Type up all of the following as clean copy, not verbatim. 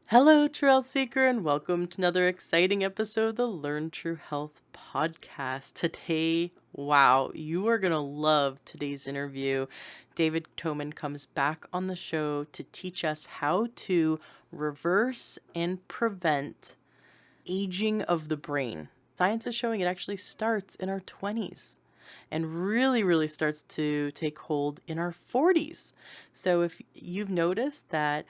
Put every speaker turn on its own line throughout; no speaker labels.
Hello, True Health Seeker, and welcome to another exciting episode of the Learn True Health podcast. Today, wow, you are going to love today's interview. David Tomen comes back on the show to teach us how to reverse and prevent aging of the brain. Science is showing it actually starts in our 20s and really starts to take hold in our 40s. So if you've noticed that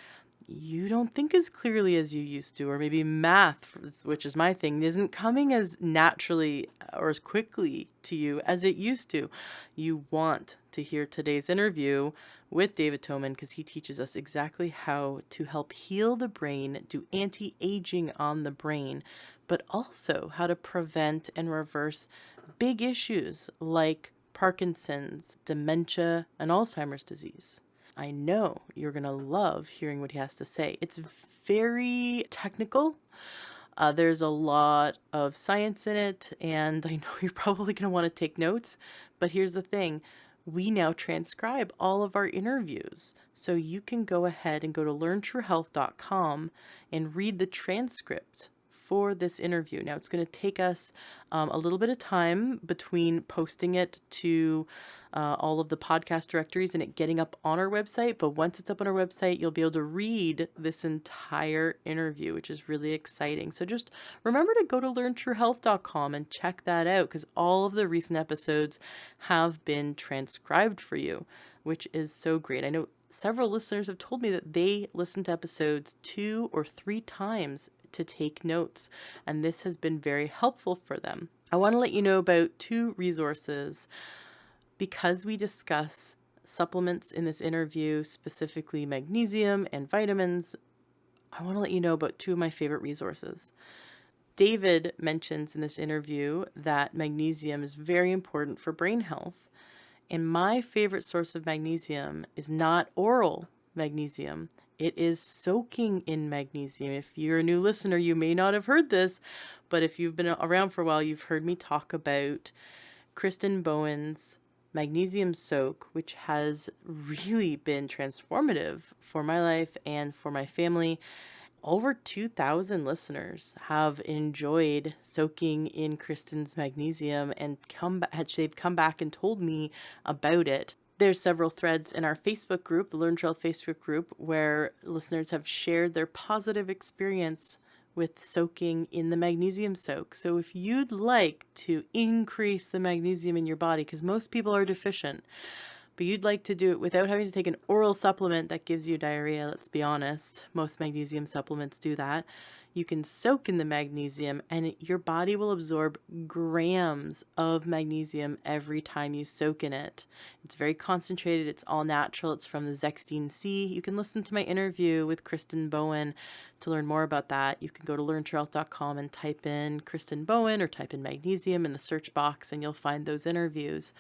you don't think as clearly as you used to, or maybe math, which is my thing, isn't coming as naturally or as quickly to you as it used to, you want to hear today's interview with David Tomen because he teaches us exactly how to help heal the brain, do anti-aging on the brain, but also how to prevent and reverse big issues like Parkinson's, dementia, and Alzheimer's disease. I know you're going to love hearing what he has to say. It's very technical. There's a lot of science in it, and I know you're probably going to want to take notes, but here's the thing. We now transcribe all of our interviews. So you can go ahead and go to learntruehealth.com and read the transcript for this interview. Now, it's going to take us a little bit of time between posting it to all of the podcast directories and it getting up on our website. But once it's up on our website, you'll be able to read this entire interview, which is really exciting. So just remember to go to learntruehealth.com and check that out because all of the recent episodes have been transcribed for you, which is so great. I know several listeners have told me that they listen to episodes 2 or 3 times to take notes, and this has been very helpful for them. I want to let you know about 2 resources. Because we discuss supplements in this interview, specifically magnesium and vitamins, I want to let you know about 2 of my favorite resources. David mentions in this interview that magnesium is very important for brain health. And my favorite source of magnesium is not oral magnesium. It is soaking in magnesium. If you're a new listener, you may not have heard this, but if you've been around for a while, you've heard me talk about Kristen Bowen's magnesium soak, which has really been transformative for my life and for my family. Over 2,000 listeners have enjoyed soaking in Kristen's magnesium and they've come back and told me about it. There's several threads in our Facebook group, the Learn Trail Facebook group, where listeners have shared their positive experience with soaking in the magnesium soak. So if you'd like to increase the magnesium in your body, because most people are deficient, but you'd like to do it without having to take an oral supplement that gives you diarrhea, let's be honest, most magnesium supplements do that. You can soak in the magnesium and your body will absorb grams of magnesium every time you soak in it. It's very concentrated. It's all natural. It's from the Zextine C. You can listen to my interview with Kristen Bowen to learn more about that. You can go to learntruehealth.com and type in Kristen Bowen or type in magnesium in the search box and you'll find those interviews.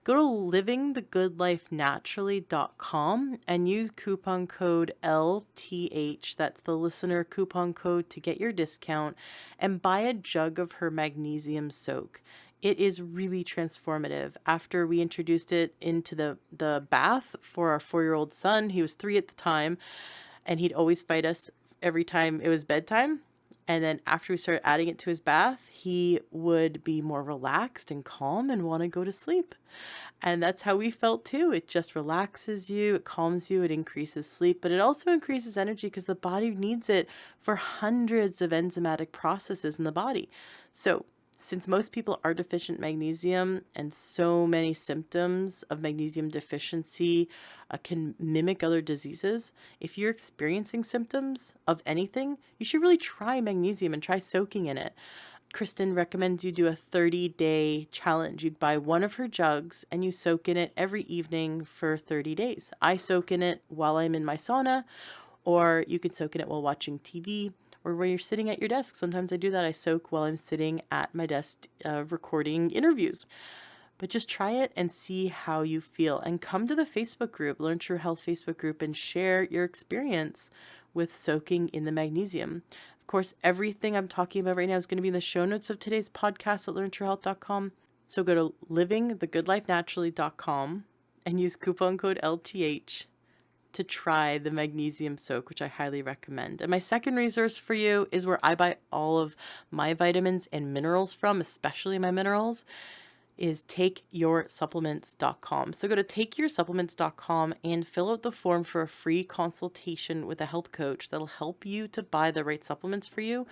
Go to livingthegoodlifenaturally.com and use coupon code LTH, that's the listener coupon code, to get your discount and buy a jug of her magnesium soak. It is really transformative. After we introduced it into the bath for our 4-year-old son, he was 3 at the time, and he'd always fight us every time it was bedtime. And then after we started adding it to his bath, he would be more relaxed and calm and want to go to sleep. And that's how we felt too. It just relaxes you, it calms you, it increases sleep, but it also increases energy because the body needs it for hundreds of enzymatic processes in the body. So since most people are deficient magnesium and so many symptoms of magnesium deficiency can mimic other diseases, if you're experiencing symptoms of anything, you should really try magnesium and try soaking in it. Kristen recommends you do a 30-day challenge. You buy one of her jugs and you soak in it every evening for 30 days. I soak in it while I'm in my sauna, or you can soak in it while watching TV, or when you're sitting at your desk. Sometimes I do that. I soak while I'm sitting at my desk recording interviews. But just try it and see how you feel. And come to the Facebook group, Learn True Health Facebook group, and share your experience with soaking in the magnesium. Of course, everything I'm talking about right now is going to be in the show notes of today's podcast at learntruehealth.com. So go to livingthegoodlifenaturally.com and use coupon code LTH to try the magnesium soak, which I highly recommend. And my second resource for you is where I buy all of my vitamins and minerals from, especially my minerals, is takeyoursupplements.com. So go to takeyoursupplements.com and fill out the form for a free consultation with a health coach that'll help you to buy the right supplements for you.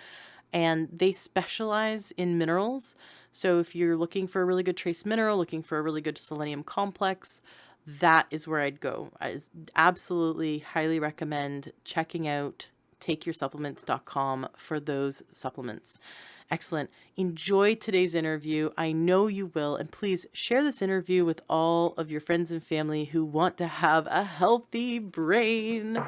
And they specialize in minerals. So if you're looking for a really good trace mineral, looking for a really good selenium complex, that is where I'd go. I absolutely highly recommend checking out takeyoursupplements.com for those supplements. Excellent. Enjoy today's interview. I know you will. And please share this interview with all of your friends and family who want to have a healthy brain.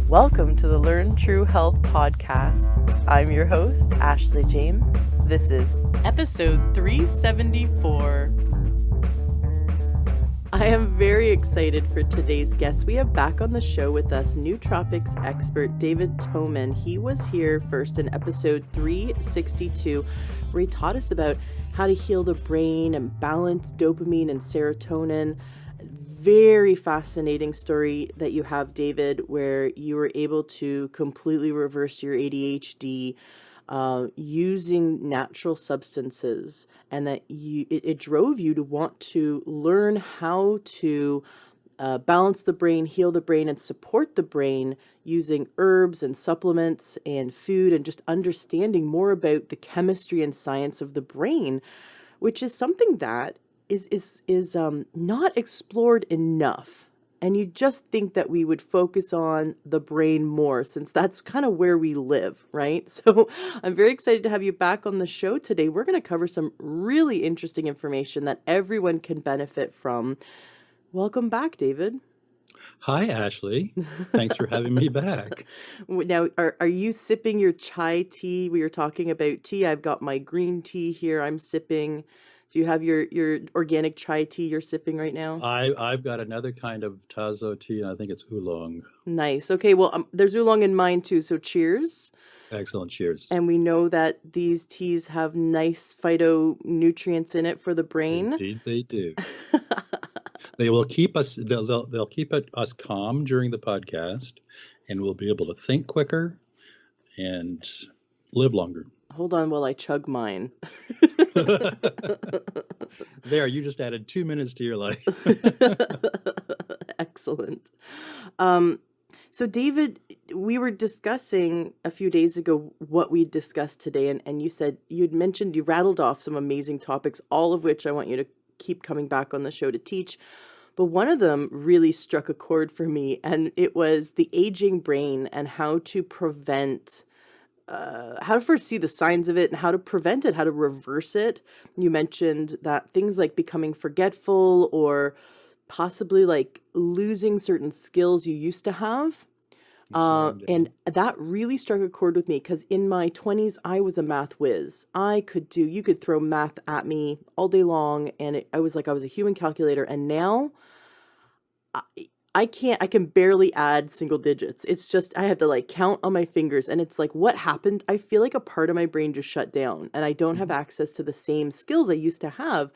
Welcome to the Learn True Health podcast. I'm your host, Ashley James. This is episode 374. I am very excited for today's guest. We have back on the show with us Nootropics expert David Tomen. He was here first in episode 362, where he taught us about how to heal the brain and balance dopamine and serotonin. Very fascinating story that you have, David, where you were able to completely reverse your ADHD using natural substances, and that it drove you to want to learn how to balance the brain, heal the brain, and support the brain using herbs and supplements and food, and just understanding more about the chemistry and science of the brain, which is something that is not explored enough. And you just think that we would focus on the brain more, since that's kind of where we live, right? So I'm very excited to have you back on the show today. We're going to cover some really interesting information that everyone can benefit from. Welcome back, David.
Hi, Ashley. Thanks for having me back.
Now, are you sipping your chai tea? We were talking about tea. I've got my green tea here I'm sipping. Do you have your organic chai tea you're sipping right now?
I've got another kind of Tazo tea, and I think it's oolong.
Nice. Okay, well, there's oolong in mine too, so cheers.
Excellent. Cheers.
And we know that these teas have nice phytonutrients in it for the brain.
Indeed, they do. They will keep us. They'll keep us calm during the podcast, and we'll be able to think quicker and live longer.
Hold on while I chug mine.
There, you just added 2 minutes to your life.
Excellent. So David, we were discussing a few days ago what we discussed today, and you said, you rattled off some amazing topics, all of which I want you to keep coming back on the show to teach. But one of them really struck a chord for me, and it was the aging brain and how to prevent how to foresee the signs of it and how to prevent it, how to reverse it. You mentioned that things like becoming forgetful or possibly like losing certain skills you used to have. And that really struck a chord with me, because in my 20s, I was a math whiz. You could throw math at me all day long, and I was a human calculator. And now I can barely add single digits. It's just, I have to like count on my fingers, and it's like, what happened? I feel like a part of my brain just shut down, and I don't have access to the same skills I used to have.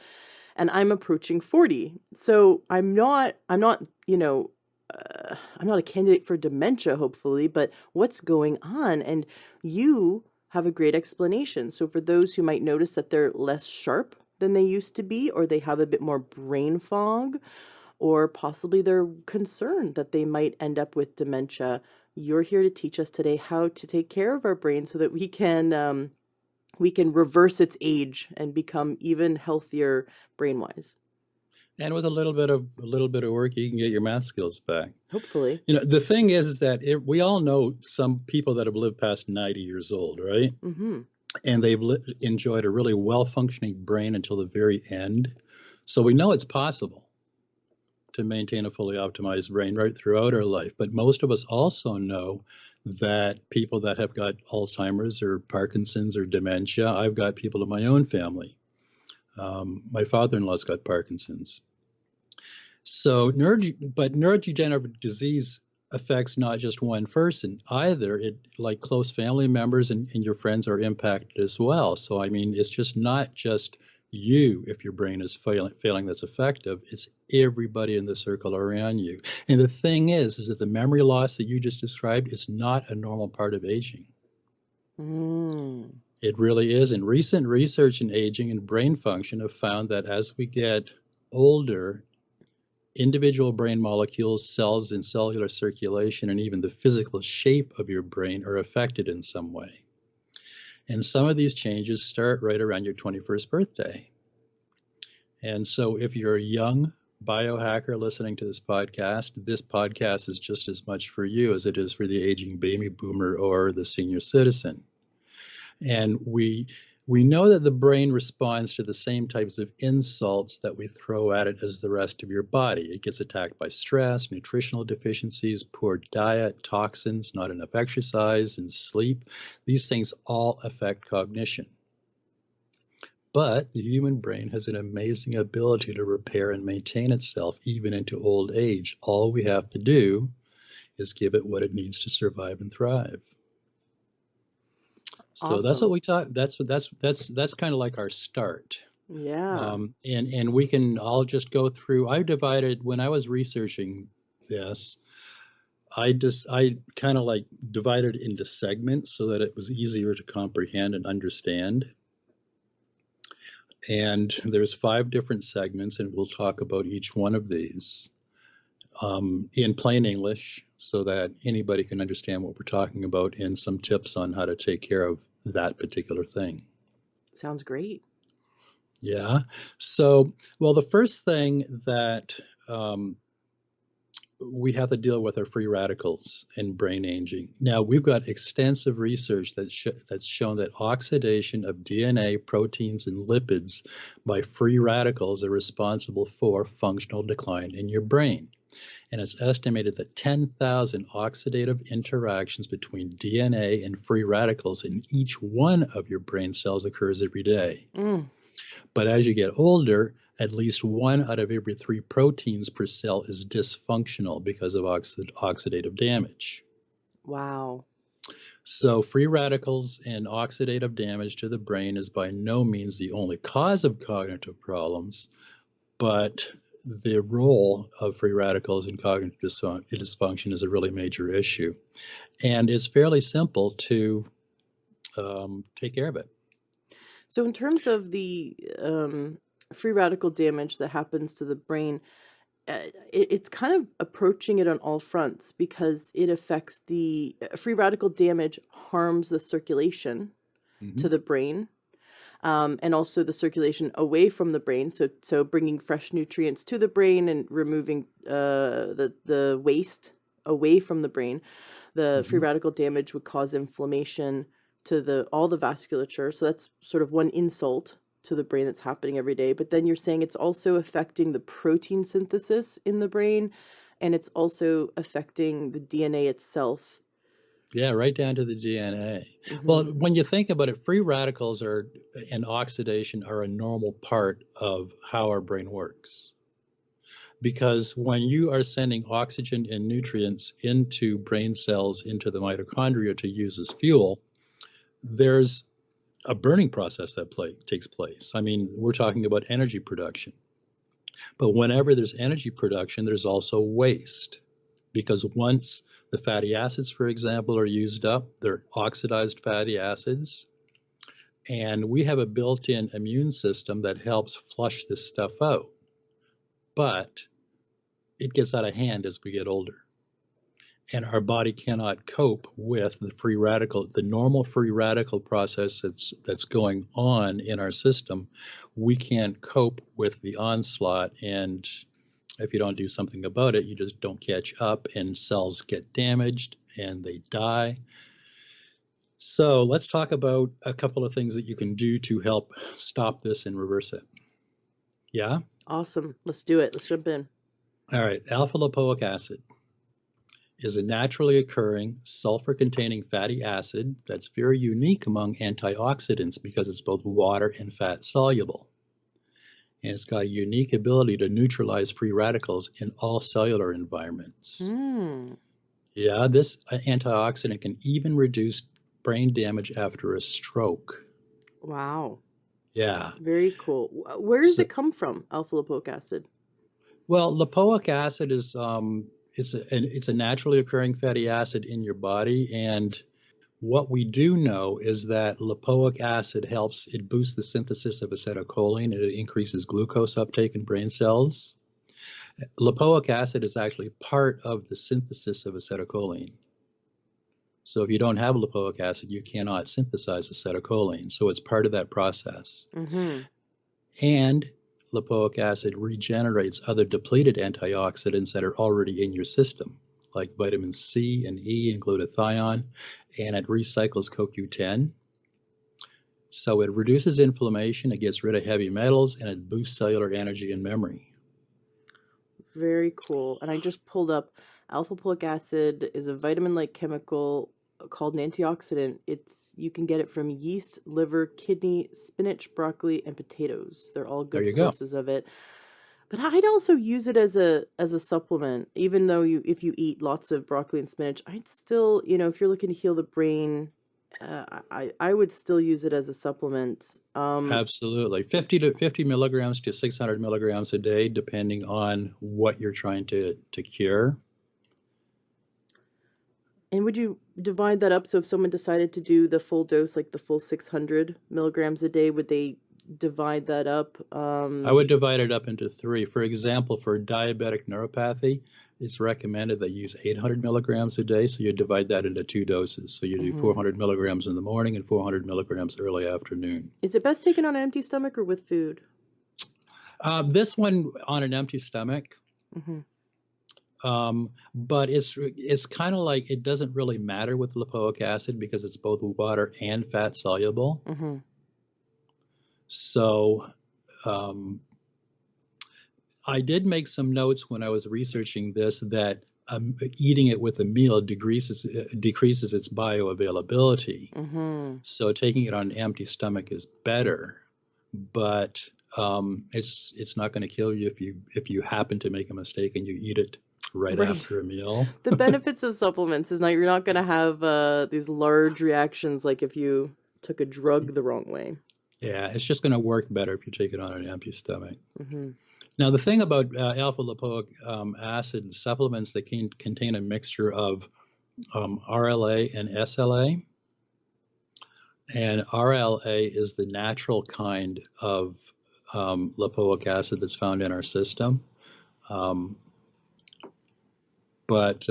And I'm approaching 40. So I'm not I'm not a candidate for dementia, hopefully, but what's going on? And you have a great explanation. So for those who might notice that they're less sharp than they used to be, or they have a bit more brain fog, or possibly they're concerned that they might end up with dementia, you're here to teach us today how to take care of our brain so that we can reverse its age and become even healthier brain-wise.
And with a little bit of work, you can get your math skills back.
Hopefully.
The thing is that we all know some people that have lived past 90 years old, right?
Mm-hmm.
And they've enjoyed a really well-functioning brain until the very end. So we know it's possible to maintain a fully optimized brain right throughout our life. But most of us also know that people that have got Alzheimer's or Parkinson's or dementia, I've got people in my own family. My father-in-law's got Parkinson's. So neurodegenerative disease affects not just one person either. It, like close family members and your friends, are impacted as well. So I mean, it's just not just you if your brain is failing that's effective. It's everybody in the circle around you. And the thing is that the memory loss that you just described is not a normal part of aging. It really is. And recent research in aging and brain function have found that as we get older, individual brain molecules, cells in cellular circulation, and even the physical shape of your brain are affected in some way. And some of these changes start right around your 21st birthday. And so if you're a young biohacker listening to this podcast is just as much for you as it is for the aging baby boomer or the senior citizen. And we know that the brain responds to the same types of insults that we throw at it as the rest of your body. It gets attacked by stress, nutritional deficiencies, poor diet, toxins, not enough exercise, and sleep. These things all affect cognition. But the human brain has an amazing ability to repair and maintain itself even into old age. All we have to do is give it what it needs to survive and thrive. So
Awesome.
that's what we talk. That's kind of like our start.
Yeah.
And we can all just go through. I divided when I was researching this. I kind of like divided into segments so that it was easier to comprehend and understand. And there's 5 different segments, and we'll talk about each one of these in plain English so that anybody can understand what we're talking about, and some tips on how to take care of that particular thing.
Sounds great.
Yeah. So, well, the first thing that we have to deal with are free radicals in brain aging. Now, we've got extensive research that's shown that oxidation of DNA, proteins, and lipids by free radicals are responsible for functional decline in your brain. And it's estimated that 10,000 oxidative interactions between DNA and free radicals in each one of your brain cells occurs every day. But as you get older, at least 1 out of every 3 proteins per cell is dysfunctional because of oxidative damage.
Wow.
So free radicals and oxidative damage to the brain is by no means the only cause of cognitive problems, but the role of free radicals in cognitive dysfunction is a really major issue. And it's fairly simple to take care of it.
So in terms of the free radical damage that happens to the brain, it's kind of approaching it on all fronts because it affects the free radical damage harms the circulation to the brain, and also the circulation away from the brain. So bringing fresh nutrients to the brain and removing the waste away from the brain. The free radical damage would cause inflammation to all the vasculature. So that's sort of one insult to the brain that's happening every day. But then you're saying it's also affecting the protein synthesis in the brain, and it's also affecting the DNA itself.
Yeah, right down to the DNA. Well, when you think about it, free radicals and oxidation are a normal part of how our brain works. Because when you are sending oxygen and nutrients into brain cells, into the mitochondria to use as fuel, there's a burning process that takes place. I mean, we're talking about energy production. But whenever there's energy production, there's also waste. Because once the fatty acids, for example, are used up, they're oxidized fatty acids. And we have a built-in immune system that helps flush this stuff out. But it gets out of hand as we get older. And our body cannot cope with the normal free radical process that's going on in our system. We can't cope with the onslaught, and if you don't do something about it, you just don't catch up, and cells get damaged and they die. So let's talk about a couple of things that you can do to help stop this and reverse it. Yeah?
Awesome. Let's do it. Let's jump in.
All right. Alpha lipoic acid is a naturally occurring sulfur-containing fatty acid that's very unique among antioxidants because it's both water and fat soluble. And it's got a unique ability to neutralize free radicals in all cellular environments. Yeah, this antioxidant can even reduce brain damage after a stroke.
Wow.
Yeah.
Very cool. Where does
So,
it come from, alpha lipoic acid?
well, lipoic acid is it's a naturally occurring fatty acid in your body, and what we do know is that lipoic acid helps, it boosts the synthesis of acetylcholine and it increases glucose uptake in brain cells. Lipoic acid is actually part of the synthesis of acetylcholine. So if you don't have lipoic acid, you cannot synthesize acetylcholine. So it's part of that process.
Mm-hmm.
And lipoic acid regenerates other depleted antioxidants that are already in your system, like vitamin C and E and glutathione, and it recycles CoQ10. So it reduces inflammation, it gets rid of heavy metals, and it boosts cellular energy and memory.
Very cool. And I just pulled up alpha lipoic acid is a vitamin-like chemical called an antioxidant. You can get it from yeast, liver, kidney, spinach, broccoli, and potatoes. They're all
There
good
you go.
sources of it. But I'd also use it as a supplement. Even though if you eat lots of broccoli and spinach, I'd still, if you're looking to heal the brain, I would still use it as a supplement.
Absolutely. 50 milligrams to 600 milligrams a day, depending on what you're trying to cure.
And would you divide that up? So if someone decided to do the full dose, like the full 600 milligrams a day, would they divide that up?
I would divide it up into three. For example, for diabetic neuropathy, it's recommended that you use 800 milligrams a day. So you divide that into two doses. So you do
Mhm.
400 milligrams in the morning and 400 milligrams early afternoon.
Is it best taken on an empty stomach or with food?
This one on an empty stomach.
Mm-hmm.
But it's kind of like it doesn't really matter with lipoic acid because it's both water and fat soluble.
Mm-hmm.
So I did make some notes when I was researching this that eating it with a meal decreases its bioavailability.
Mm-hmm.
So taking it on an empty stomach is better, but it's not going to kill you if you happen to make a mistake and you eat it right
Right.
after a meal.
The benefits of supplements is not you're not gonna have these large reactions like if you took a drug the wrong way.
Yeah, it's just going to work better if you take it on an empty stomach.
Mm-hmm.
Now, the thing about alpha lipoic acid supplements that can contain a mixture of RLA and SLA, and RLA is the natural kind of lipoic acid that's found in our system. Um, but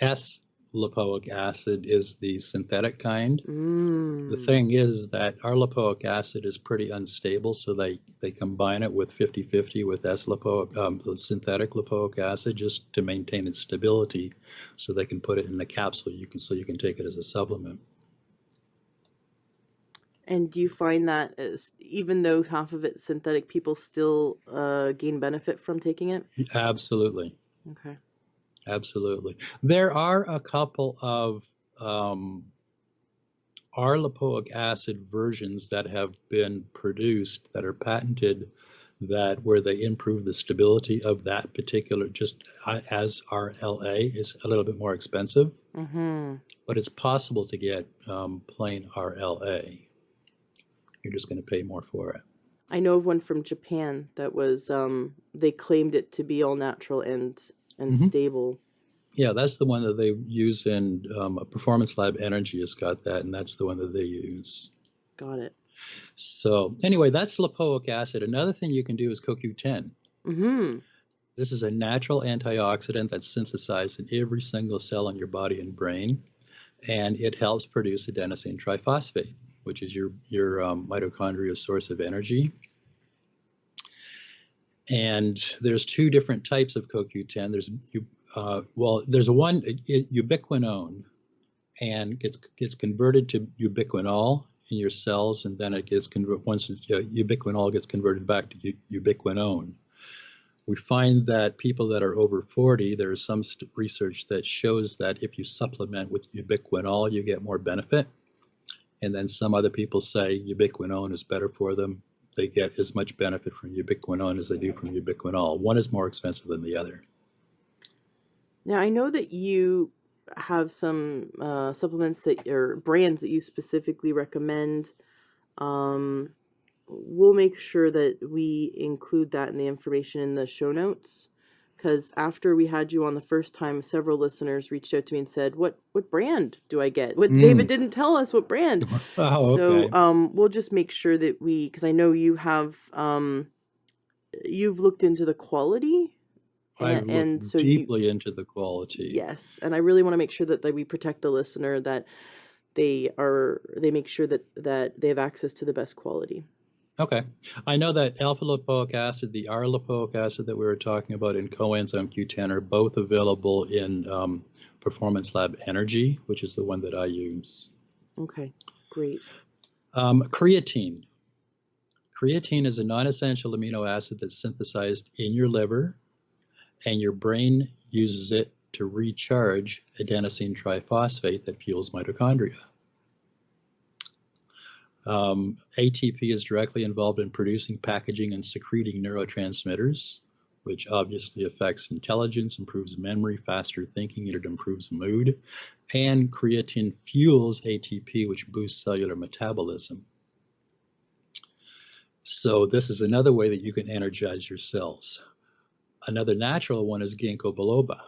S-lipoic acid is the synthetic kind. The
Mm.
thing is that our lipoic acid is pretty unstable, so they combine it with 50-50 with the synthetic lipoic acid just to maintain its stability, so they can put it in the capsule so you can take it as a supplement.
And do you find that even though half of it's synthetic, people still gain benefit from taking it?
Absolutely.
Okay.
Absolutely. There are a couple of R-lipoic acid versions that have been produced that are patented that where they improve the stability of that particular just as RLA is a little bit more expensive,
Mm-hmm.
but it's possible to get plain RLA. You're just going to pay more for it.
I know of one from Japan that was they claimed it to be all natural and
Mm-hmm.
stable.
Yeah, that's the one that they use in Performance Lab Energy has got that, and that's the one that they use.
Got it.
So anyway, that's lipoic acid. Another thing you can do is CoQ10.
Mm-hmm.
This is a natural antioxidant that's synthesized in every single cell in your body and brain, and it helps produce adenosine triphosphate, which is your mitochondria source of energy. And there's two different types of CoQ10. There's one ubiquinone, and gets converted to ubiquinol in your cells, and then it gets ubiquinol gets converted back to ubiquinone. We find that people that are over 40, there's some research that shows that if you supplement with ubiquinol, you get more benefit. And then some other people say ubiquinone is better for them. They get as much benefit from ubiquinone as they do from ubiquinol. One is more expensive than the other.
Now I know that you have some supplements that or brands that you specifically recommend. Um, we'll make sure that we include that in the information in the show notes. Because after we had you on the first time, several listeners reached out to me and said, "What brand do I get?" What David
Mm.
didn't tell us what brand.
Oh,
So
okay.
we'll just make sure that because I know you have you've looked into the quality,
I've
and
looked
so you
deeply into the quality.
yes, and I really want to make sure that we protect the listener, that they make sure that they have access to the best quality.
Okay. I know that alpha lipoic acid, the R lipoic acid that we were talking about, and coenzyme Q10 are both available in Performance Lab Energy, which is the one that I use.
Okay, great.
Creatine. Creatine is a non-essential amino acid that's synthesized in your liver, and your brain uses it to recharge adenosine triphosphate that fuels mitochondria. ATP is directly involved in producing, packaging, and secreting neurotransmitters, which obviously affects intelligence, improves memory, faster thinking, it improves mood. And creatine fuels ATP, which boosts cellular metabolism. So this is another way that you can energize your cells. Another natural one is ginkgo biloba,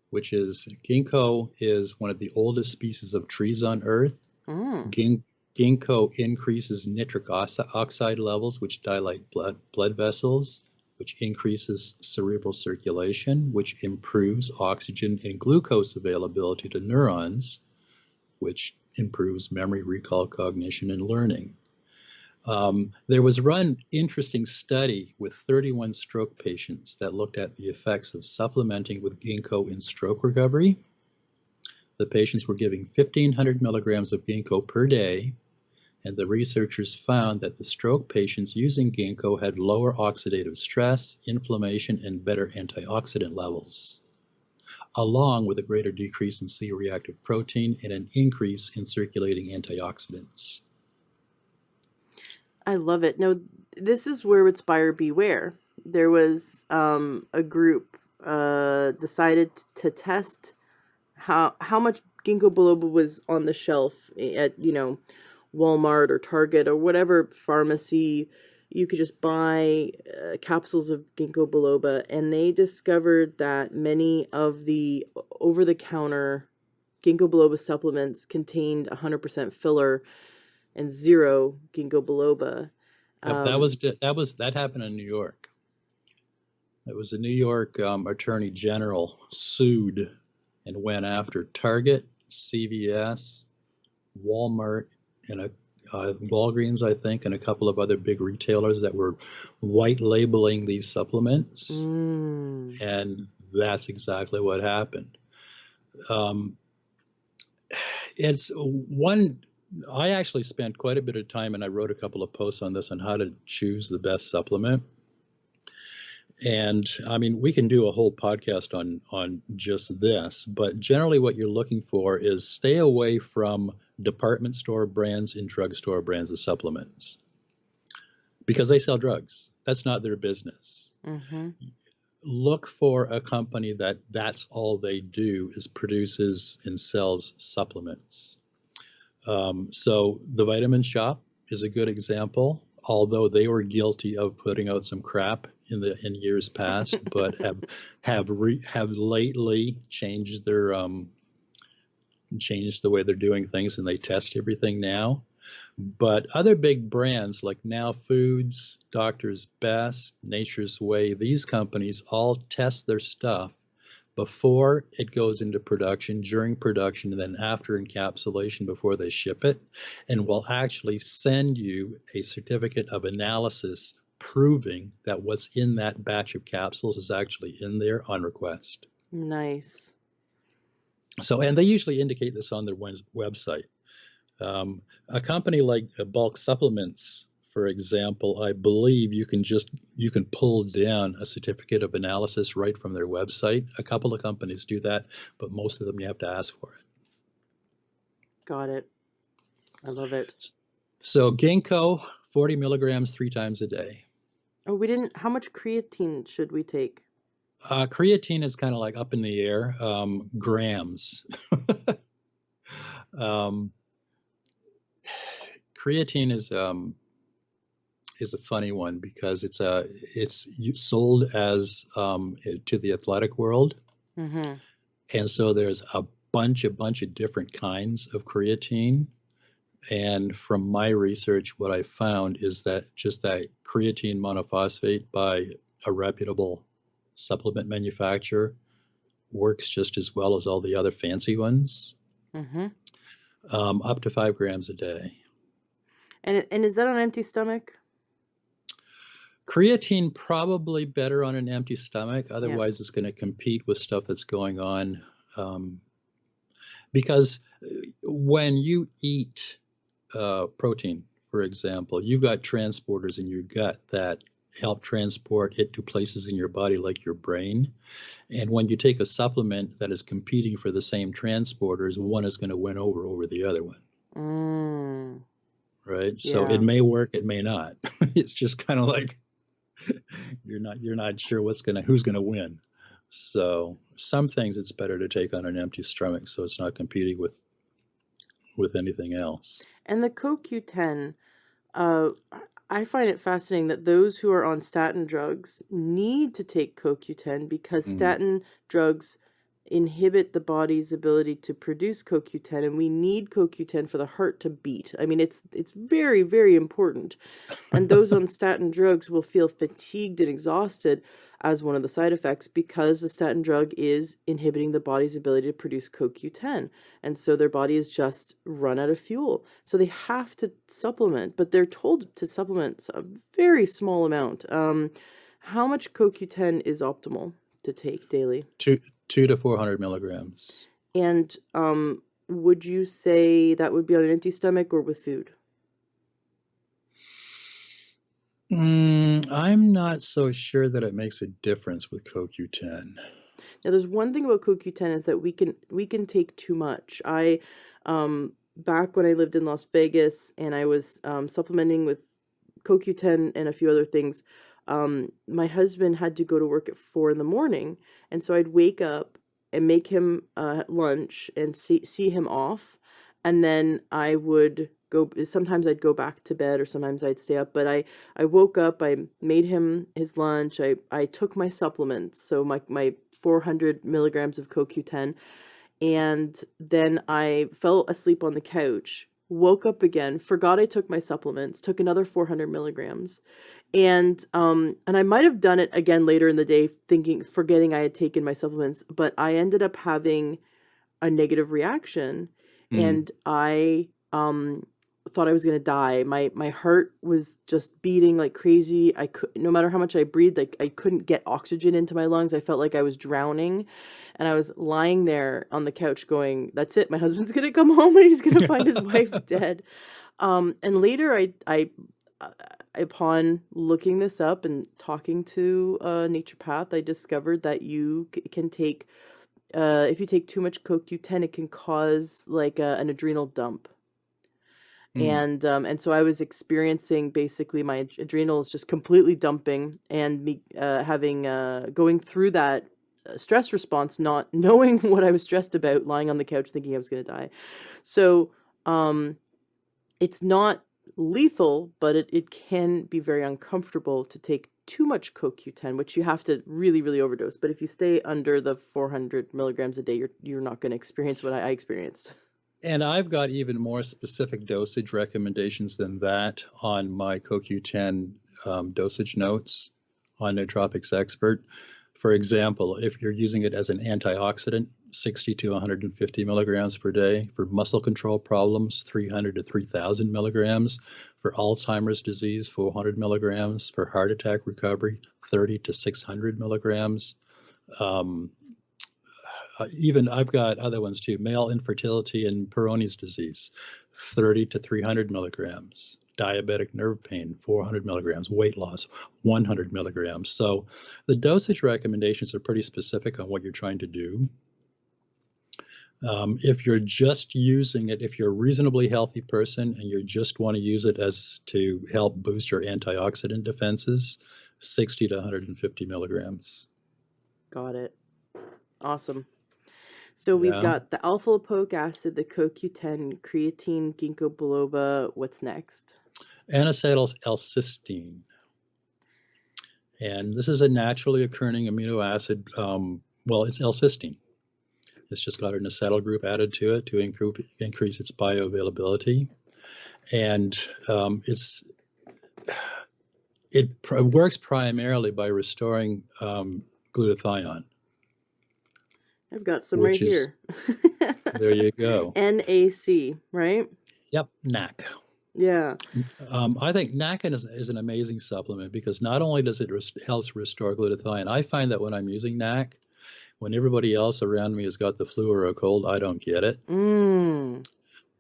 which is ginkgo is one of the oldest species of trees on Earth. Ginkgo increases nitric oxide levels, which dilate blood vessels, which increases cerebral circulation, which improves oxygen and glucose availability to neurons, which improves memory, recall, cognition, and learning. There was one interesting study with 31 stroke patients that looked at the effects of supplementing with ginkgo in stroke recovery. The patients were given 1,500 milligrams of ginkgo per day, and the researchers found that the stroke patients using ginkgo had lower oxidative stress, inflammation, and better antioxidant levels, along with a greater decrease in C-reactive protein and an increase in circulating antioxidants.
I love it. No, this is where it's buyer beware. There was a group decided to test how much ginkgo biloba was on the shelf at Walmart or Target or whatever pharmacy. You could just buy capsules of ginkgo biloba, and they discovered that many of the over-the-counter ginkgo biloba supplements contained 100% filler and zero ginkgo biloba.
Yep, that happened in New York. It was a New York Attorney General sued and went after Target, CVS, Walmart, and Walgreens, I think, and a couple of other big retailers that were white labeling these supplements. And that's exactly what happened. It's one. I actually spent quite a bit of time, and I wrote a couple of posts on this on how to choose the best supplement. And I mean, we can do a whole podcast on just this, but generally what you're looking for is stay away from department store brands and drugstore brands of supplements, because they sell drugs. That's not their business. Look for a company that's all they do is produces and sells supplements. So the Vitamin Shop is a good example, although they were guilty of putting out some crap in years past, but have lately changed their changed the way they're doing things, and they test everything now. But other big brands like Now Foods, Doctor's Best, Nature's Way, these companies all test their stuff before it goes into production, during production, and then after encapsulation before they ship it, and will actually send you a certificate of analysis proving that what's in that batch of capsules is actually in there on request.
Nice.
So, and they usually indicate this on their website. A company like Bulk Supplements, for example, I believe you can pull down a certificate of analysis right from their website. A couple of companies do that, but most of them you have to ask for it.
Got it. I love it.
So ginkgo, 40 milligrams 3 times a day.
Oh, we didn't. How much creatine should we take?
Creatine is kind of like up in the air, grams. creatine is a funny one because it's sold as to the athletic world,
Mm-hmm.
and so there's a bunch of different kinds of creatine. And from my research, what I found is that just that creatine monophosphate by a reputable supplement manufacturer works just as well as all the other fancy ones,
Mm-hmm.
up to 5 grams a day.
And is that on empty stomach?
Creatine probably better on an empty stomach.
Yeah.
Otherwise, it's going to compete with stuff that's going on. Because when you eat protein, for example, you've got transporters in your gut that help transport it to places in your body like your brain. And when you take a supplement that is competing for the same transporters, one is going to win over the other one.
Mm,
Right? So it
yeah.
may work, it may not. It's just kind of like you're not sure who's gonna win. So some things it's better to take on an empty stomach so it's not competing with anything else.
And the CoQ10, uh, I find it fascinating that those who are on statin drugs need to take CoQ10 because
Mm.
statin drugs inhibit the body's ability to produce CoQ10, and we need CoQ10 for the heart to beat. I mean, it's very, very important. And those on statin drugs will feel fatigued and exhausted as one of the side effects because the statin drug is inhibiting the body's ability to produce CoQ10. And so their body is just run out of fuel. So they have to supplement, but they're told to supplement a very small amount. How much CoQ10 is optimal to take daily?
Two to 400 milligrams.
And would you say that would be on an empty stomach or with food?
I'm not so sure that it makes a difference with CoQ10.
Now, there's one thing about CoQ10 is that we can take too much. I back when I lived in Las Vegas and I was supplementing with CoQ10 and a few other things, my husband had to go to work at 4 in the morning, and so I'd wake up and make him lunch and see him off, and then I would go. Sometimes I'd go back to bed, or sometimes I'd stay up. But I woke up, I made him his lunch. I took my supplements, so my 400 milligrams of CoQ10, and then I fell asleep on the couch, woke up again, forgot I took my supplements, took another 400 milligrams. And I might have done it again later in the day, forgetting I had taken my supplements, but I ended up having a negative reaction,
Mm.
and I thought I was gonna die. My heart was just beating like crazy. I could No matter how much I breathed, like I couldn't get oxygen into my lungs. I felt like I was drowning, and I was lying there on the couch going, "That's it. My husband's gonna come home and he's gonna find his wife dead." And later, uh, upon looking this up and talking to a naturopath, I discovered that you can take, if you take too much CoQ10, it can cause like an adrenal dump.
Mm.
And so I was experiencing basically my adrenals just completely dumping, and me having going through that stress response, not knowing what I was stressed about, lying on the couch thinking I was going to die. So um, it's not lethal, but it can be very uncomfortable to take too much CoQ10, which you have to really, really overdose. But if you stay under the 400 milligrams a day, you're not going to experience what I experienced.
And I've got even more specific dosage recommendations than that on my CoQ10 dosage notes on Nootropics Expert. For example, if you're using it as an antioxidant, 60 to 150 milligrams per day. For muscle control problems, 300 to 3,000 milligrams. For Alzheimer's disease, 400 milligrams. For heart attack recovery, 30 to 600 milligrams. Even I've got other ones too. Male infertility and Peyronie's disease, 30 to 300 milligrams. Diabetic nerve pain, 400 milligrams. Weight loss, 100 milligrams. So the dosage recommendations are pretty specific on what you're trying to do. If you're just using it, if you're a reasonably healthy person and you just want to use it as to help boost your antioxidant defenses, 60 to 150 milligrams.
Got it. Awesome. So we've
Yeah.
got the alpha lipoic acid, the CoQ10, creatine, ginkgo biloba. What's next?
N-acetyl L-cysteine. And this is a naturally occurring amino acid. Well, it's L-cysteine. It's just got an acetyl group added to it to increase its bioavailability. And it works primarily by restoring glutathione.
I've got some right
Which is,
here.
there you go.
NAC, right?
Yep, NAC.
Yeah.
I think NAC is an amazing supplement because not only does it helps restore glutathione, I find that when I'm using NAC, when everybody else around me has got the flu or a cold, I don't get it.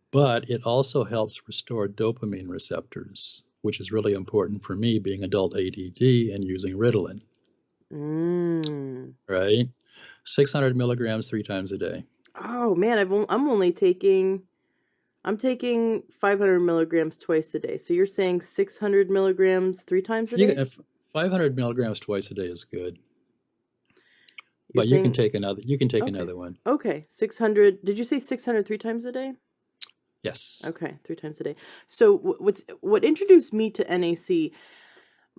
But it also helps restore dopamine receptors, which is really important for me being adult ADD and using Ritalin. Right? 600 milligrams 3 times a day.
Oh man, I'm taking 500 milligrams twice a day. So you're saying 600 milligrams 3 times a day?
500 milligrams twice a day is good.
You're
but
saying,
you can take another. You can take
okay.
another one.
Okay, 600. Did you say 600 3 times a day?
Yes.
Okay, 3 times a day. So what introduced me to NAC?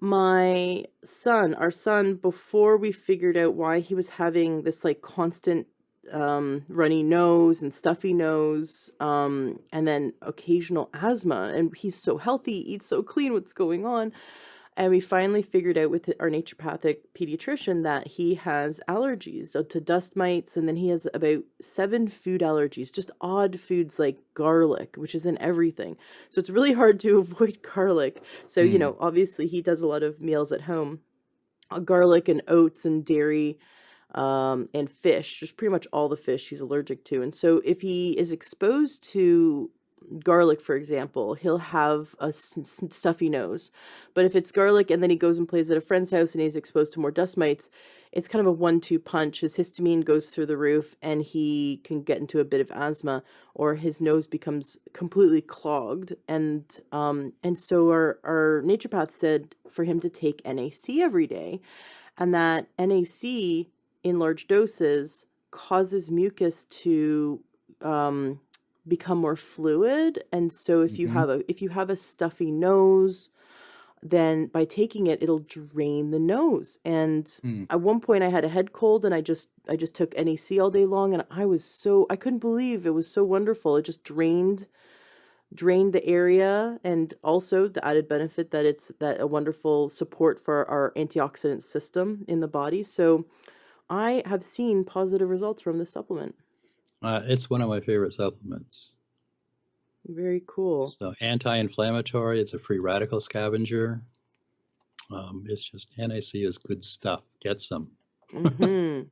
Our son, before we figured out why he was having this like constant runny nose and stuffy nose, and then occasional asthma, and he's so healthy, eats so clean, what's going on? And we finally figured out with our naturopathic pediatrician that he has allergies to dust mites, and then he has about 7 food allergies, just odd foods like garlic, which is in everything. So it's really hard to avoid garlic. So, you know, obviously he does a lot of meals at home, garlic and oats and dairy, and fish, just pretty much all the fish he's allergic to. And so if he is exposed to garlic, for example, he'll have a stuffy nose. But if it's garlic and then he goes and plays at a friend's house and he's exposed to more dust mites, it's kind of a 1-2 punch. His histamine goes through the roof and he can get into a bit of asthma, or his nose becomes completely clogged. And so our naturopath said for him to take NAC every day, and that NAC in large doses causes mucus to become more fluid. And so if you have a stuffy nose, then by taking it, it'll drain the nose. And at one point I had a head cold and I just took NAC all day long, and I couldn't believe it was so wonderful. It just drained the area, and also the added benefit that it's a wonderful support for our antioxidant system in the body. So I have seen positive results from this supplement.
It's one of my favorite supplements.
Very cool.
So anti-inflammatory. It's a free radical scavenger. It's just NAC is good stuff. Get some.
And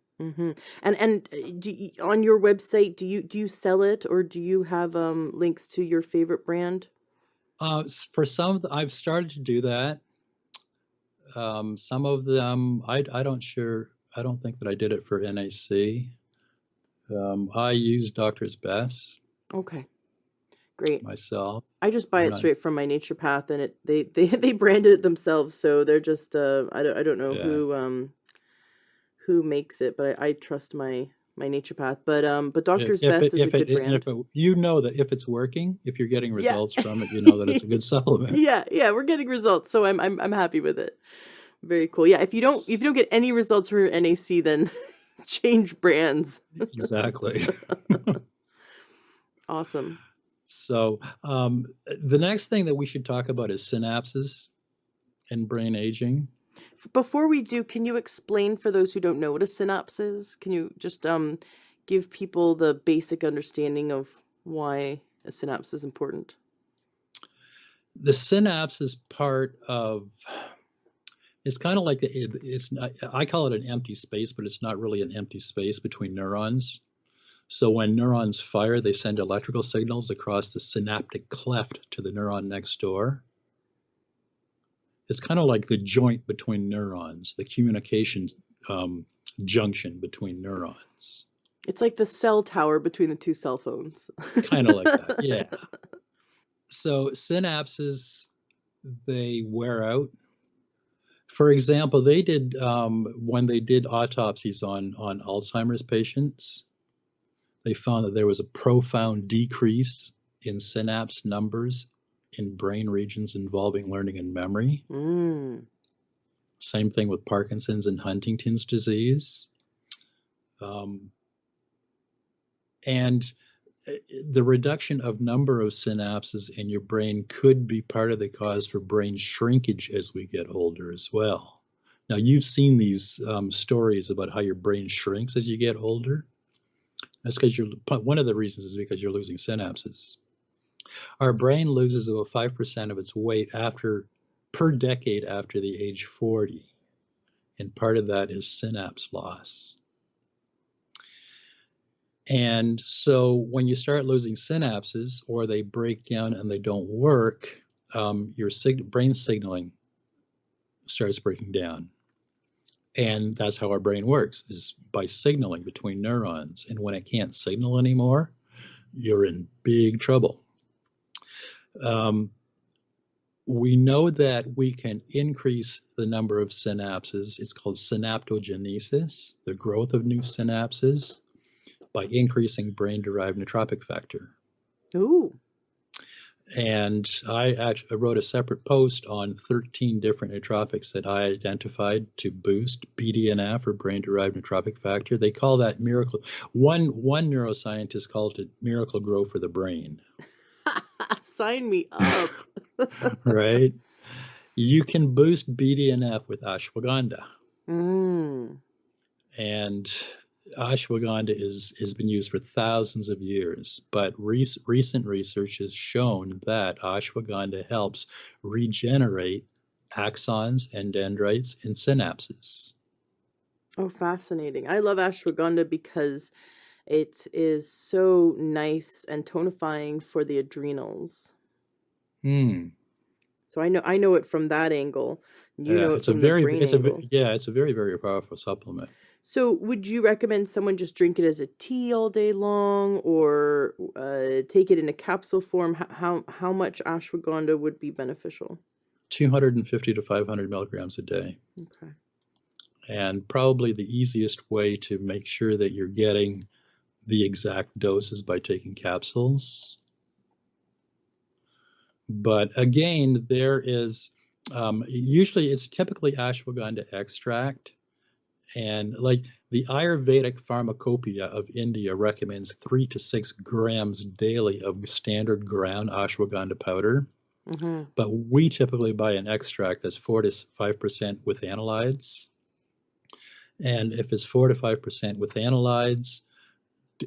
on your website, do you sell it, or do you have links to your favorite brand?
For some, I've started to do that. Some of them, I don't think that I did it for NAC. I use Doctor's Best.
Okay, great.
Myself.
I just buy it straight from my naturopath, and they branded it themselves, so they're just I don't know who makes it, but I trust my naturopath. But Doctor's Best is a good brand.
You know that if it's working, if you're getting results from it, you know that it's a good supplement.
Yeah, we're getting results, so I'm happy with it. Very cool. Yeah, if you don't get any results from your NAC, then change brands.
Exactly.
Awesome.
So the next thing that we should talk about is synapses and brain aging.
Before we do, can you explain for those who don't know what a synapse is? Can you just give people the basic understanding of why a synapse is important?
The synapse is part of, it's kind of like, I call it an empty space, but it's not really an empty space between neurons. So when neurons fire, they send electrical signals across the synaptic cleft to the neuron next door. It's kind of like the joint between neurons, the communication junction between neurons.
It's like the cell tower between the two cell phones.
Kind of like that, yeah. So synapses, they wear out. For example, they did when they did autopsies on Alzheimer's patients, They found that there was a profound decrease in synapse numbers in brain regions involving learning and memory. Same thing with Parkinson's and Huntington's disease. And the reduction of number of synapses in your brain could be part of the cause for brain shrinkage as we get older as well. Now, you've seen these stories about how your brain shrinks as you get older. That's because one of the reasons is because you're losing synapses. Our brain loses about 5% of its weight per decade after the age 40. And part of that is synapse loss. And so when you start losing synapses or they break down and they don't work, your brain signaling starts breaking down. And that's how our brain works, is by signaling between neurons. And when it can't signal anymore, you're in big trouble. We know that we can increase the number of synapses. It's called synaptogenesis, the growth of new synapses, by increasing brain-derived nootropic factor.
Ooh.
And I wrote a separate post on 13 different nootropics that I identified to boost BDNF, or brain-derived nootropic factor. They call that miracle. One neuroscientist called it miracle grow for the brain.
Sign me up.
Right? You can boost BDNF with ashwagandha. And ashwagandha has been used for thousands of years, but recent research has shown that ashwagandha helps regenerate axons and dendrites in synapses.
Oh, fascinating. I love ashwagandha because it is so nice and tonifying for the adrenals. So I know it from that angle. You know it from the brain angle.
It's a very, very powerful supplement.
So would you recommend someone just drink it as a tea all day long, or take it in a capsule form? How much ashwagandha would be beneficial?
250 to 500 milligrams a day.
Okay.
And probably the easiest way to make sure that you're getting the exact dose is by taking capsules. But again, there is it's typically ashwagandha extract. And like the Ayurvedic Pharmacopoeia of India recommends 3 to 6 grams daily of standard ground ashwagandha powder. But we typically buy an extract that's 4 to 5% with analytes. And if it's 4 to 5% with analytes,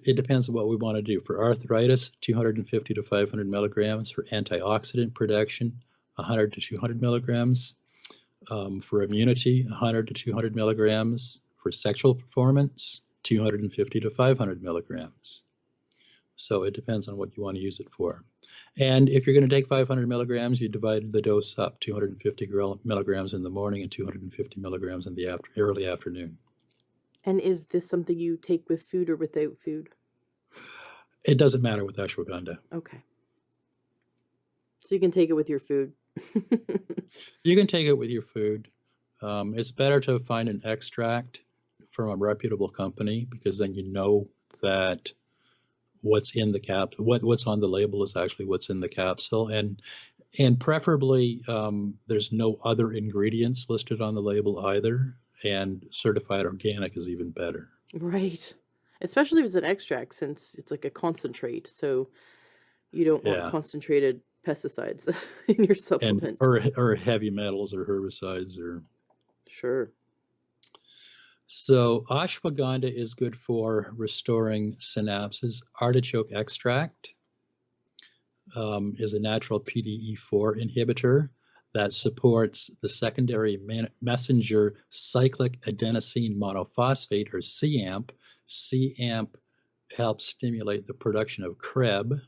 it depends on what we want to do. For arthritis, 250 to 500 milligrams. For antioxidant production, 100 to 200 milligrams. For immunity, 100 to 200 milligrams. For sexual performance, 250 to 500 milligrams. So it depends on what you want to use it for. And if you're going to take 500 milligrams, you divide the dose up, 250 milligrams in the morning and 250 milligrams in the early afternoon.
And is this something you take with food or without food?
It doesn't matter with ashwagandha.
Okay. So you can take it with your food.
You can take it with your food. It's better to find an extract from a reputable company, because then you know that what's in the what's on the label is actually what's in the capsule, and preferably there's no other ingredients listed on the label either, and certified organic is even better.
Right. Especially if it's an extract, since it's like a concentrate, so you don't want concentrated pesticides in your supplement.
Or heavy metals or herbicides or.
Sure.
So ashwagandha is good for restoring synapses. Artichoke extract is a natural PDE4 inhibitor that supports the secondary messenger cyclic adenosine monophosphate, or CAMP. CAMP helps stimulate the production of CREB,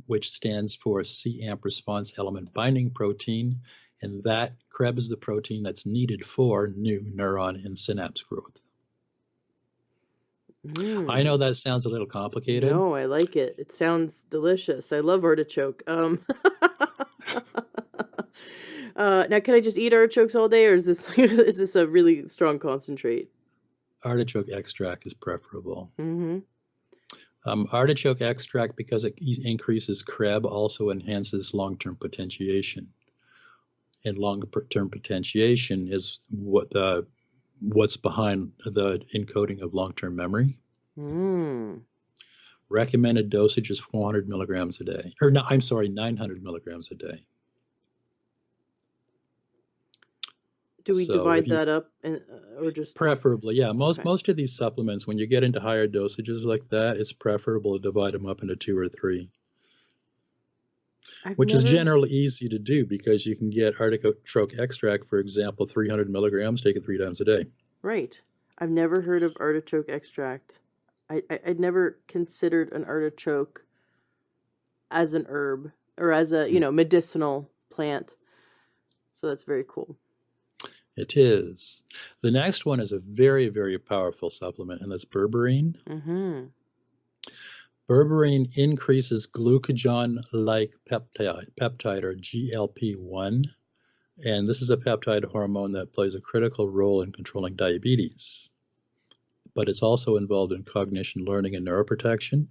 which stands for CAMP response element binding protein. And that CREB is the protein that's needed for new neuron and synapse growth. I know that sounds a little complicated.
No, I like it. It sounds delicious. I love artichoke. Now, can I just eat artichokes all day, or is this a really strong concentrate?
Artichoke extract is preferable. Artichoke extract, because it increases Krebs, also enhances long-term potentiation. And long-term potentiation is what's behind the encoding of long-term memory.
Mm.
Recommended dosage is 400 milligrams a day. Or no, I'm sorry, 900 milligrams a day.
Do we
So if
divide
you
that up or just
preferably, yeah,
okay.
most of these supplements, when you get into higher dosages like that, it's preferable to divide them up into 2 or 3,
I've
which is
never
generally easy to do because you can get artichoke extract, for example, 300 milligrams, take it 3 times a day.
right. I've never heard of artichoke extract. I'd never considered an artichoke as an herb or as a, medicinal plant. So that's very cool.
It is. The next one is a very, very powerful supplement, and that's berberine.
Mm-hmm.
Berberine increases glucagon-like peptide or GLP-1, and this is a peptide hormone that plays a critical role in controlling diabetes. But it's also involved in cognition, learning, and neuroprotection.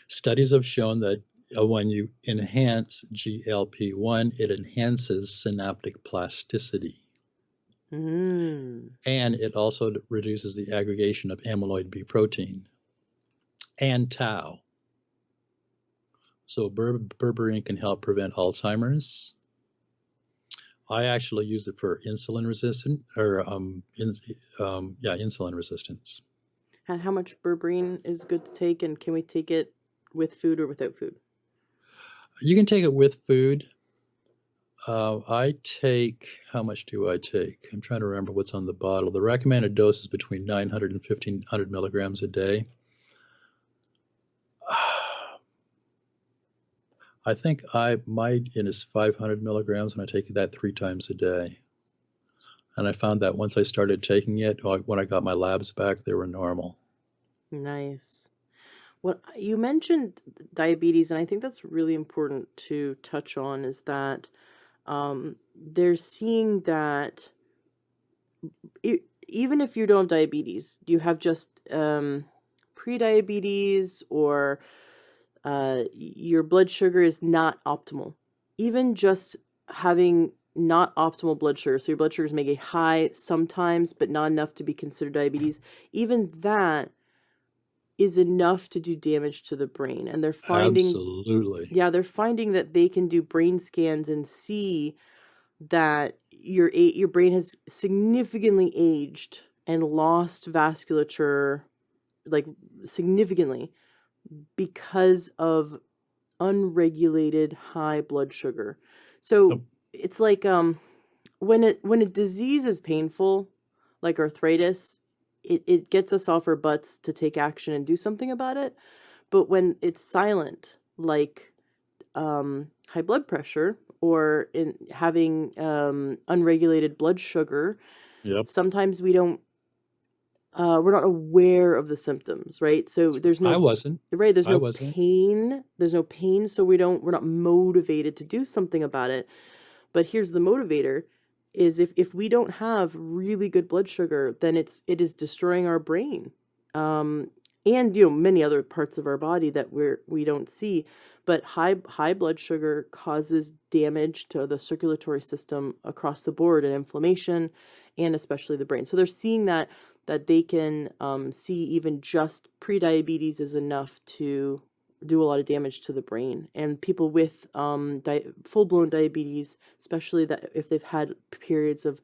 Studies have shown that when you enhance GLP-1, it enhances synaptic plasticity.
Mm.
And it also reduces the aggregation of amyloid B protein and tau. So berberine can help prevent Alzheimer's. I actually use it for insulin resistant insulin resistance.
And how much berberine is good to take, and can we take it with food or without food?
You can take it with food. I take, how much do I take? I'm trying to remember what's on the bottle. The recommended dose is between 900 and 1500 milligrams a day. I think my in is 500 milligrams, and I take that 3 times a day. And I found that once I started taking it, when I got my labs back, they were normal.
Nice. What you mentioned diabetes, and I think that's really important to touch on, is that they're seeing that even if you don't have diabetes, you have just pre-diabetes or your blood sugar is not optimal. Even just having not optimal blood sugar, so your blood sugars may get high sometimes, but not enough to be considered diabetes, even that is enough to do damage to the brain. And they're finding,
Absolutely.
they're finding that they can do brain scans and see that your brain has significantly aged and lost vasculature, like significantly, because of unregulated high blood sugar. So it's like when a disease is painful, like arthritis, it gets us off our butts to take action and do something about it. But when it's silent, like high blood pressure or in having unregulated blood sugar,
Yep.
sometimes we're not aware of the symptoms, right? So there's no
I wasn't.
right, there's
I
no
wasn't.
pain. There's no pain, so we're not motivated to do something about it. But here's the motivator is if we don't have really good blood sugar, then it is destroying our brain. And many other parts of our body that we don't see, but high blood sugar causes damage to the circulatory system across the board and inflammation, and especially the brain. So they're seeing that they can see even just pre-diabetes is enough to do a lot of damage to the brain. And people with full-blown diabetes, especially that if they've had periods of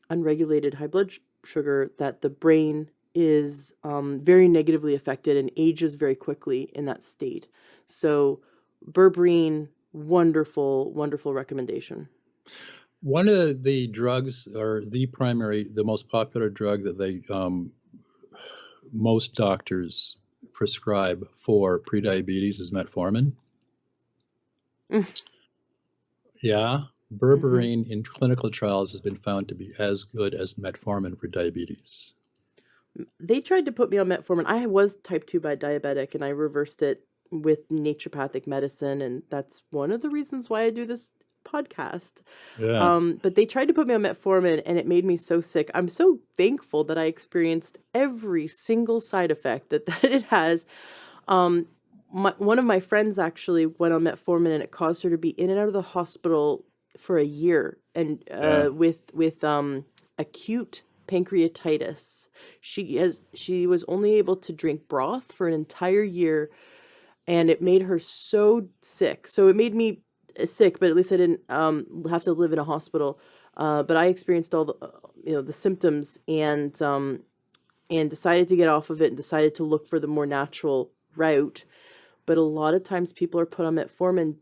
unregulated high blood sugar, that the brain is very negatively affected and ages very quickly in that state. So berberine, wonderful, wonderful recommendation.
One of the drugs, or the most popular drug that they most doctors prescribe for prediabetes is metformin. Yeah, berberine in clinical trials has been found to be as good as metformin for diabetes.
They tried to put me on metformin. I was type 2 diabetic, and I reversed it with naturopathic medicine, and that's one of the reasons why I do this podcast.
Yeah.
But they tried to put me on metformin and it made me so sick. I'm so thankful that I experienced every single side effect that it has. Um, one of my friends actually went on metformin and it caused her to be in and out of the hospital for a year and
Yeah.
with acute pancreatitis. She was only able to drink broth for an entire year and it made her so sick. So it made me sick, but at least I didn't have to live in a hospital. But I experienced all the the symptoms and decided to get off of it and decided to look for the more natural route. But a lot of times people are put on metformin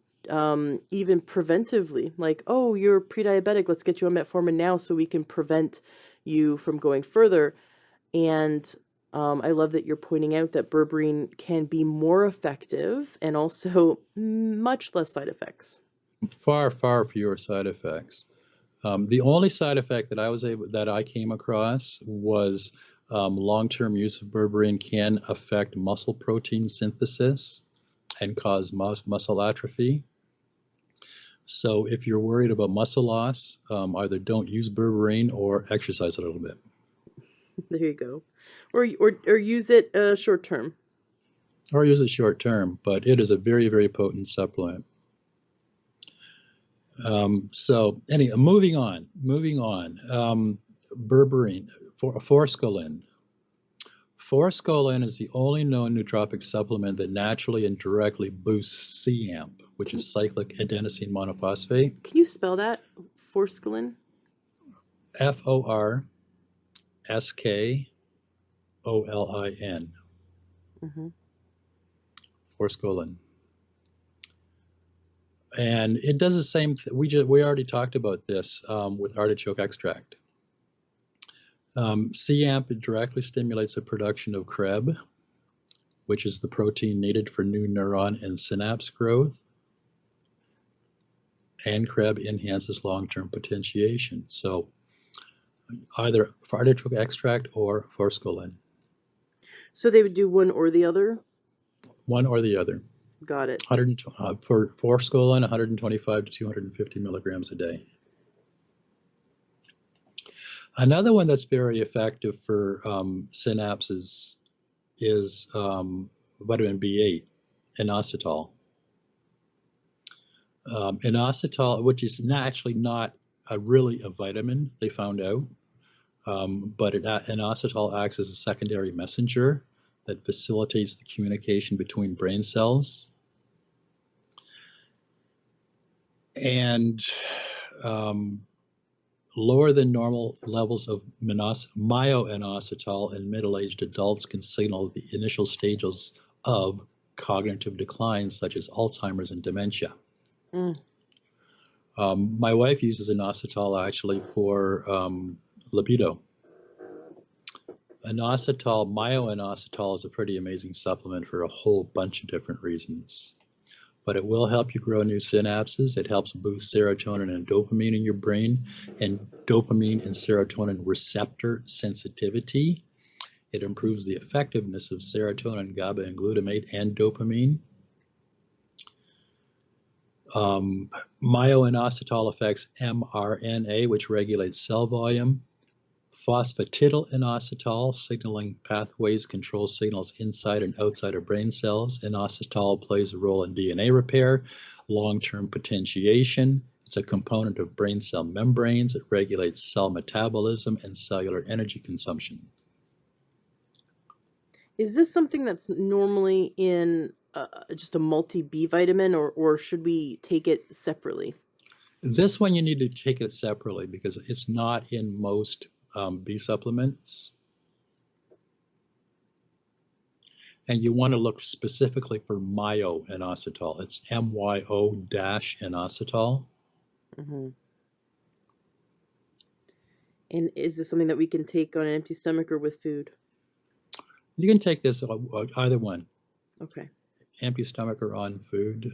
even preventively, like, oh, you're pre-diabetic, let's get you on metformin now so we can prevent you from going further. And I love that you're pointing out that berberine can be more effective and also much less side effects.
Far, far fewer side effects. The only side effect that I came across was long-term use of berberine can affect muscle protein synthesis and cause muscle atrophy. So if you're worried about muscle loss, either don't use berberine or exercise a little bit.
There you go. Or use it short term.
Or use it short term, but it is a very, very potent supplement. So anyway, moving on. Berberine, forskolin. Forskolin is the only known nootropic supplement that naturally and directly boosts CAMP, which is cyclic adenosine monophosphate.
Can you spell that? Forskolin?
Forskolin.
Mm-hmm.
Forskolin. And it does the same thing. We already talked about this with artichoke extract. CAMP directly stimulates the production of CREB, which is the protein needed for new neuron and synapse growth. And CREB enhances long-term potentiation. So either for artichoke extract or forskolin.
So they would do one or the other?
One or the other.
Got it.
For forskolin, 125 to 250 milligrams a day. Another one that's very effective for synapses is vitamin B8, inositol. Inositol, which is actually not really a vitamin, they found out, but inositol acts as a secondary messenger that facilitates the communication between brain cells. And lower than normal levels of myoinositol in middle-aged adults can signal the initial stages of cognitive decline, such as Alzheimer's and dementia. My wife uses inositol actually for libido. Myoinositol is a pretty amazing supplement for a whole bunch of different reasons. But it will help you grow new synapses. It helps boost serotonin and dopamine in your brain, and dopamine and serotonin receptor sensitivity. It improves the effectiveness of serotonin, GABA, and glutamate, and dopamine. Myoinositol affects mRNA, which regulates cell volume. Phosphatidylinositol signaling pathways control signals inside and outside of brain cells. Inositol plays a role in DNA repair, long-term potentiation. It's a component of brain cell membranes. It regulates cell metabolism and cellular energy consumption.
Is this something that's normally in just a multi-B vitamin, or should we take it separately?
This one you need to take it separately because it's not in most B supplements. And you want to look specifically for myoinositol. It's MYO-inositol.
Mm-hmm. And is this something that we can take on an empty stomach or with food?
You can take this either one.
Okay.
Empty stomach or on food.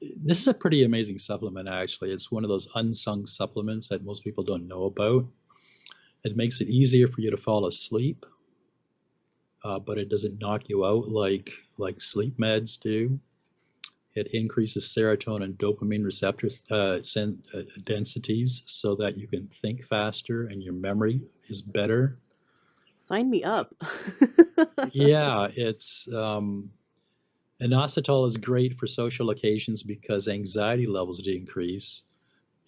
This is a pretty amazing supplement, actually. It's one of those unsung supplements that most people don't know about. It makes it easier for you to fall asleep, but it doesn't knock you out like sleep meds do. It increases serotonin and dopamine receptor densities so that you can think faster and your memory is better.
Sign me up.
Yeah, inositol is great for social occasions because anxiety levels decrease.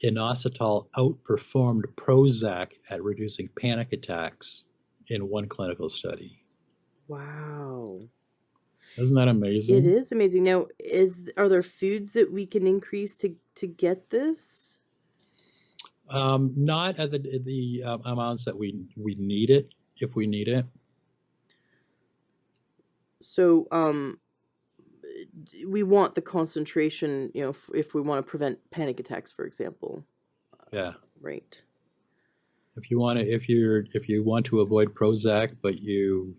Inositol outperformed Prozac at reducing panic attacks in one clinical study.
Wow.
Isn't that
It
amazing?
is amazing. Now, are there foods that we can increase to get this?
Not at the amounts that we need it, if we need it.
So, we want the concentration, if we want to prevent panic attacks, for example.
Yeah.
Right.
If you want to avoid Prozac, but you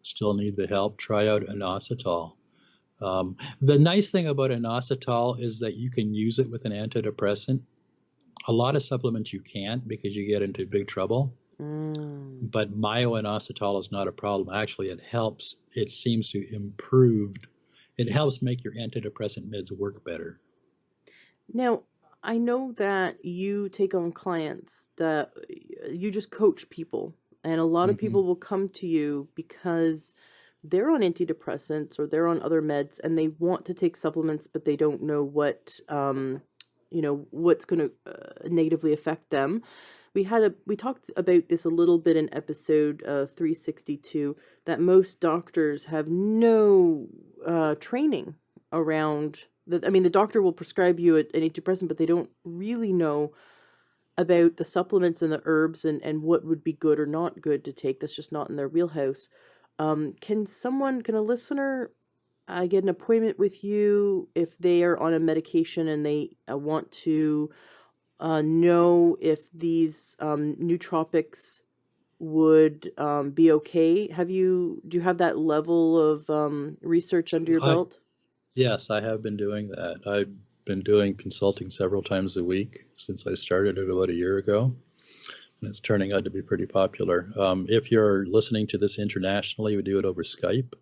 still need the help, try out inositol. The nice thing about inositol is that you can use it with an antidepressant. A lot of supplements you can't because you get into big trouble.
Mm.
But myo-inositol is not a problem. Actually, it helps. It seems to improve. It helps make your antidepressant meds work better.
Now, I know that you take on clients that you just coach people, and a lot of
Mm-hmm.
people will come to you because they're on antidepressants or they're on other meds and they want to take supplements, but they don't know what's going to negatively affect them. We talked about this a little bit in episode 362, that most doctors have no training around that. I mean, the doctor will prescribe you an antidepressant, but they don't really know about the supplements and the herbs and what would be good or not good to take. That's just not in their wheelhouse. Can a listener get an appointment with you if they are on a medication and they want to know if these nootropics would be okay? Do you have that level of research under your
I
belt?
Yes, I have been doing that. I've been doing consulting several times a week since I started it about a year ago, and it's turning out to be pretty popular. If you're listening to this internationally, we do it over Skype.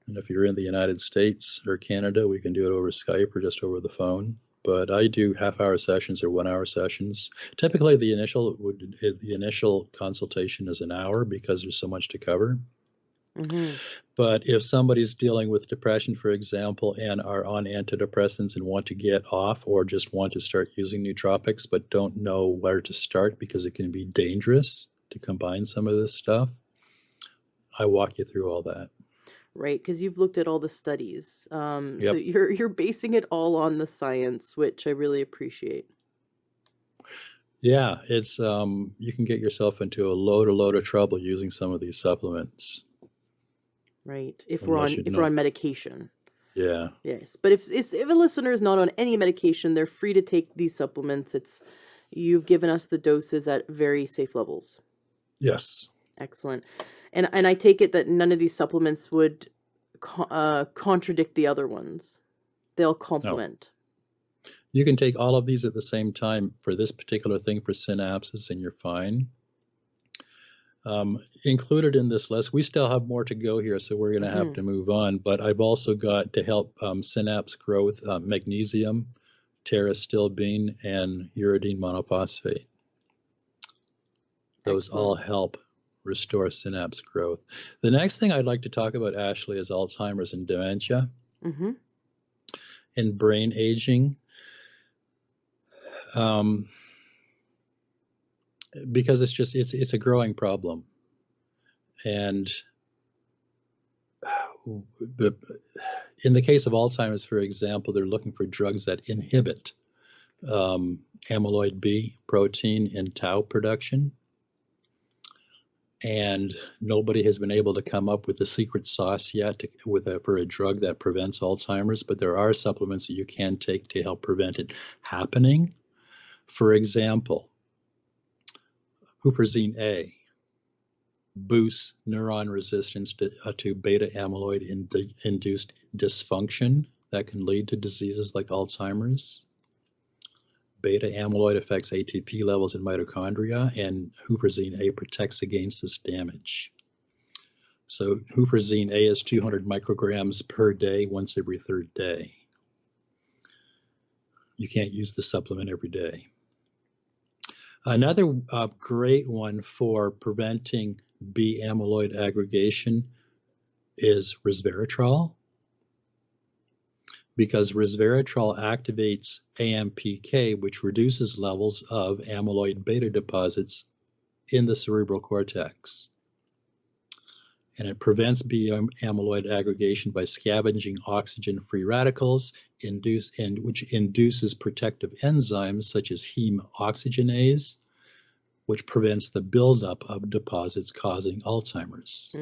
And if you're in the United States or Canada, we can do it over Skype or just over the phone. But I do half-hour sessions or one-hour sessions. Typically, the initial consultation is an hour because there's so much to cover.
Mm-hmm.
But if somebody's dealing with depression, for example, and are on antidepressants and want to get off or just want to start using nootropics but don't know where to start because it can be dangerous to combine some of this stuff, I walk you through all that.
Right, because you've looked at all the studies. So
Yep.
you're basing it all on the science, which I really appreciate.
Yeah, it's you can get yourself into a load of trouble using some of these supplements
Right,
unless you
if we're
know.
on medication.
Yeah.
Yes, but if a listener is not on any medication, they're free to take these supplements. You've given us the doses at very safe levels.
Yes.
Excellent. And I take it that none of these supplements would contradict the other ones. They'll
No.
complement.
You can take all of these at the same time for this particular thing for synapses, and you're fine. Included in this list, we still have more to go here, so we're going to have
Mm-hmm.
to move on. But I've also got to help synapse growth, magnesium, pterostilbene, and uridine monophosphate. Those all
Excellent.
help restore synapse growth. The next thing I'd like to talk about, Ashley, is Alzheimer's and dementia
Mm-hmm.
and brain aging. Because it's a growing problem, and in the case of Alzheimer's, for example, they're looking for drugs that inhibit amyloid B protein and tau production, and nobody has been able to come up with the secret sauce yet for a drug that prevents Alzheimer's, but there are supplements that you can take to help prevent it happening. For example, huperzine A boosts neuron resistance to beta amyloid induced dysfunction that can lead to diseases like Alzheimer's. Beta amyloid affects ATP levels in mitochondria, and huperzine A protects against this damage. So huperzine A is 200 micrograms per day, once every third day. You can't use the supplement every day. Another great one for preventing B-amyloid aggregation is resveratrol, because resveratrol activates AMPK, which reduces levels of amyloid beta deposits in the cerebral cortex. And it prevents B-amyloid aggregation by scavenging oxygen-free radicals, which induces protective enzymes such as heme oxygenase, which prevents the buildup of deposits causing Alzheimer's.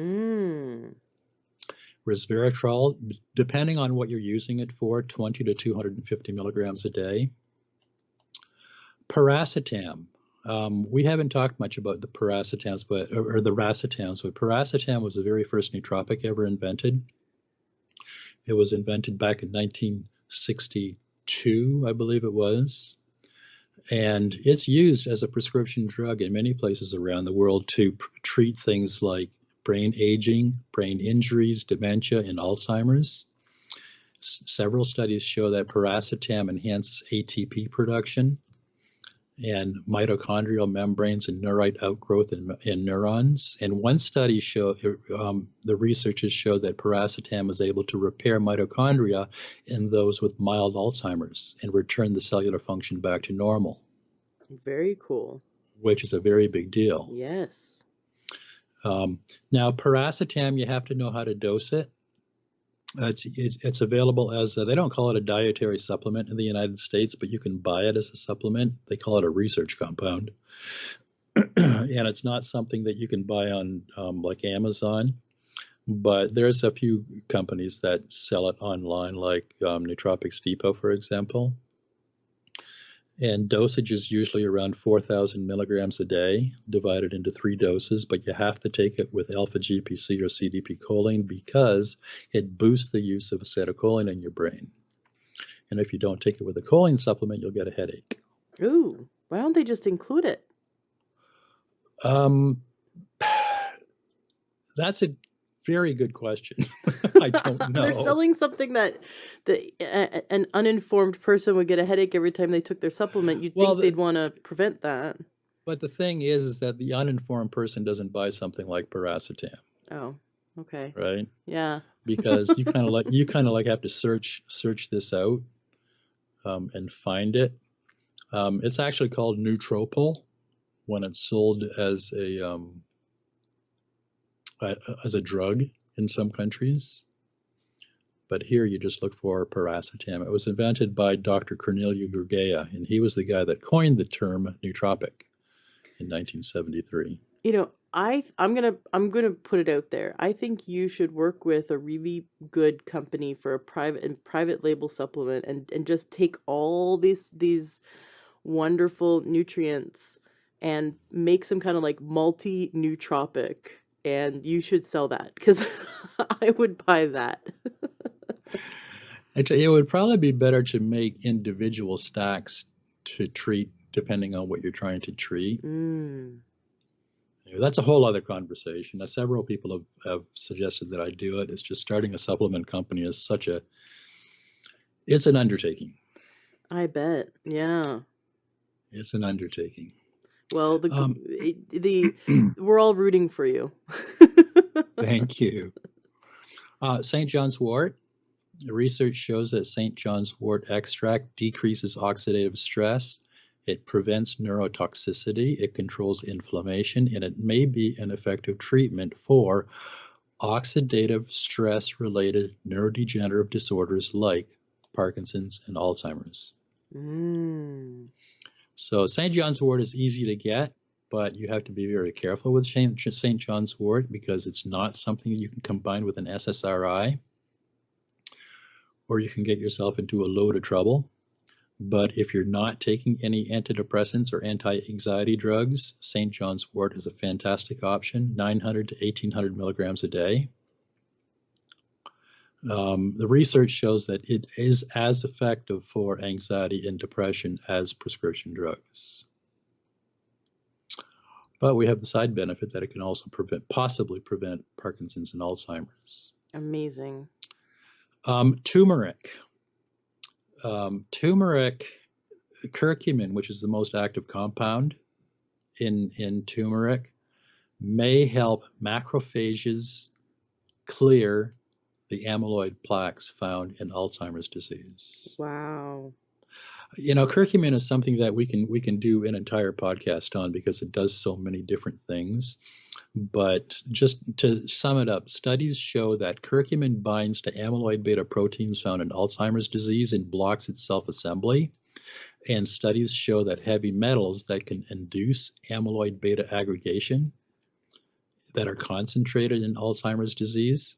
Resveratrol, depending on what you're using it for, 20 to 250 milligrams a day. Piracetam. We haven't talked much about the piracetams, or the racetams, but piracetam was the very first nootropic ever invented. It was invented back in 1962, I believe it was. And it's used as a prescription drug in many places around the world to treat things like brain aging, brain injuries, dementia, and Alzheimer's. Several studies show that piracetam enhances ATP production and mitochondrial membranes and neurite outgrowth in neurons. And one study showed, the researchers showed that piracetam is able to repair mitochondria in those with mild Alzheimer's and return the cellular function back to normal.
Very cool.
Which is a very big deal.
Yes.
Now, piracetam, you have to know how to dose it. It's available as they don't call it a dietary supplement in the United States, but you can buy it as a supplement. They call it a research compound, and it's not something that you can buy on like Amazon. But there's a few companies that sell it online, like Nootropics Depot, for example. And dosage is usually around 4,000 milligrams a day, divided into 3 doses, but you have to take it with alpha-GPC or CDP-choline because it boosts the use of acetylcholine in your brain. And if you don't take it with a choline supplement, you'll get a headache.
Ooh, why don't they just include it?
That's a very good question. I don't know.
They're selling something that an uninformed person would get a headache every time they took their supplement. You'd think they'd want to prevent that.
But the thing is that the uninformed person doesn't buy something like piracetam.
Oh, okay.
Right?
Yeah.
Because you kind of like have to search this out and find it. It's actually called Nootropol when it's sold as a drug in some countries, but here you just look for piracetam. It was invented by Dr. Corneliu Gurgea, and he was the guy that coined the term nootropic in 1973.
You know, I'm gonna put it out there. I think you should work with a really good company for a private label supplement and just take all these wonderful nutrients and make some kind of like multi-nootropic. And you should sell that because I would buy that.
Actually, it would probably be better to make individual stacks to treat depending on what you're trying to treat. That's a whole other conversation. Now, several people have suggested that I do it. It's just starting a supplement company is it's an undertaking.
I bet. Yeah.
It's an undertaking.
Well, we're all rooting for you.
Thank you. St. John's wort. Research shows that St. John's wort extract decreases oxidative stress. It prevents neurotoxicity. It controls inflammation, and it may be an effective treatment for oxidative stress-related neurodegenerative disorders like Parkinson's and Alzheimer's. So St. John's wort is easy to get, but you have to be very careful with St. John's wort because it's not something you can combine with an SSRI, or you can get yourself into a load of trouble. But if you're not taking any antidepressants or anti-anxiety drugs, St. John's wort is a fantastic option, 900 to 1,800 milligrams a day. The research shows that it is as effective for anxiety and depression as prescription drugs. But we have the side benefit that it can also possibly prevent Parkinson's and Alzheimer's.
Amazing.
Turmeric. Turmeric curcumin, which is the most active compound in turmeric, may help macrophages clear the amyloid plaques found in Alzheimer's disease.
Wow.
Curcumin is something that we can do an entire podcast on because it does so many different things. But just to sum it up, studies show that curcumin binds to amyloid beta proteins found in Alzheimer's disease and blocks its self-assembly. And studies show that heavy metals that can induce amyloid beta aggregation that are concentrated in Alzheimer's disease.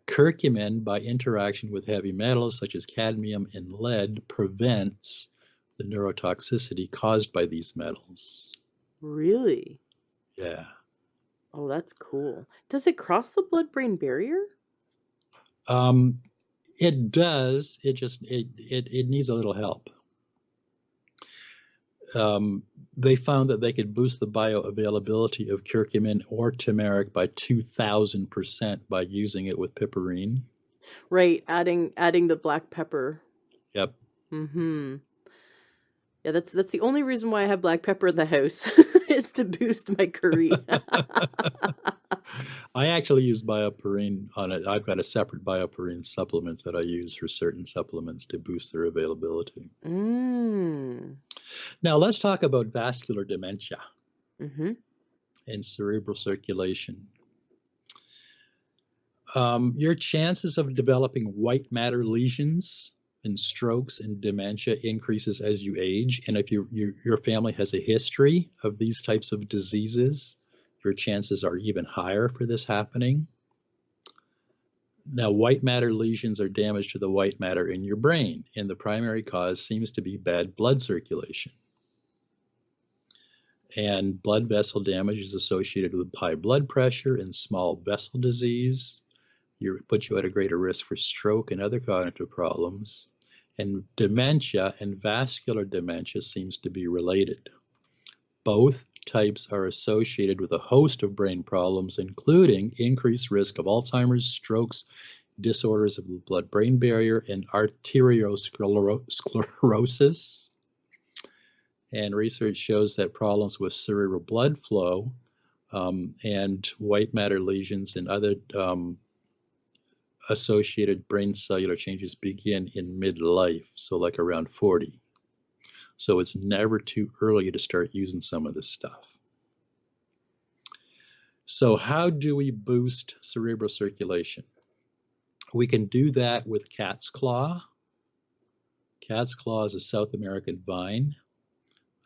Curcumin, by interaction with heavy metals such as cadmium and lead, prevents the neurotoxicity caused by these metals.
Really?
Yeah.
Oh, that's cool. Does it cross the blood-brain barrier?
It does. It needs a little help. They found that they could boost the bioavailability of curcumin or turmeric by 2,000% by using it with piperine.
Right, adding the black pepper.
Yep.
Mm-hmm. Yeah, that's the only reason why I have black pepper in the house is to boost my curry.
I actually use bioperine on it. I've got a separate bioperine supplement that I use for certain supplements to boost their availability. Now let's talk about vascular dementia and cerebral circulation. Your chances of developing white matter lesions and strokes and dementia increases as you age. And if your family has a history of these types of diseases, your chances are even higher for this happening. Now, white matter lesions are damage to the white matter in your brain, and the primary cause seems to be bad blood circulation. And blood vessel damage is associated with high blood pressure and small vessel disease. Puts you at a greater risk for stroke and other cognitive problems. And dementia and vascular dementia seems to be related. Both types are associated with a host of brain problems, including increased risk of Alzheimer's, strokes, disorders of the blood-brain barrier, and arteriosclerosis. And research shows that problems with cerebral blood flow and white matter lesions and other associated brain cellular changes begin in midlife, so like around 40. So it's never too early to start using some of this stuff. So how do we boost cerebral circulation? We can do that with cat's claw. Cat's claw is a South American vine.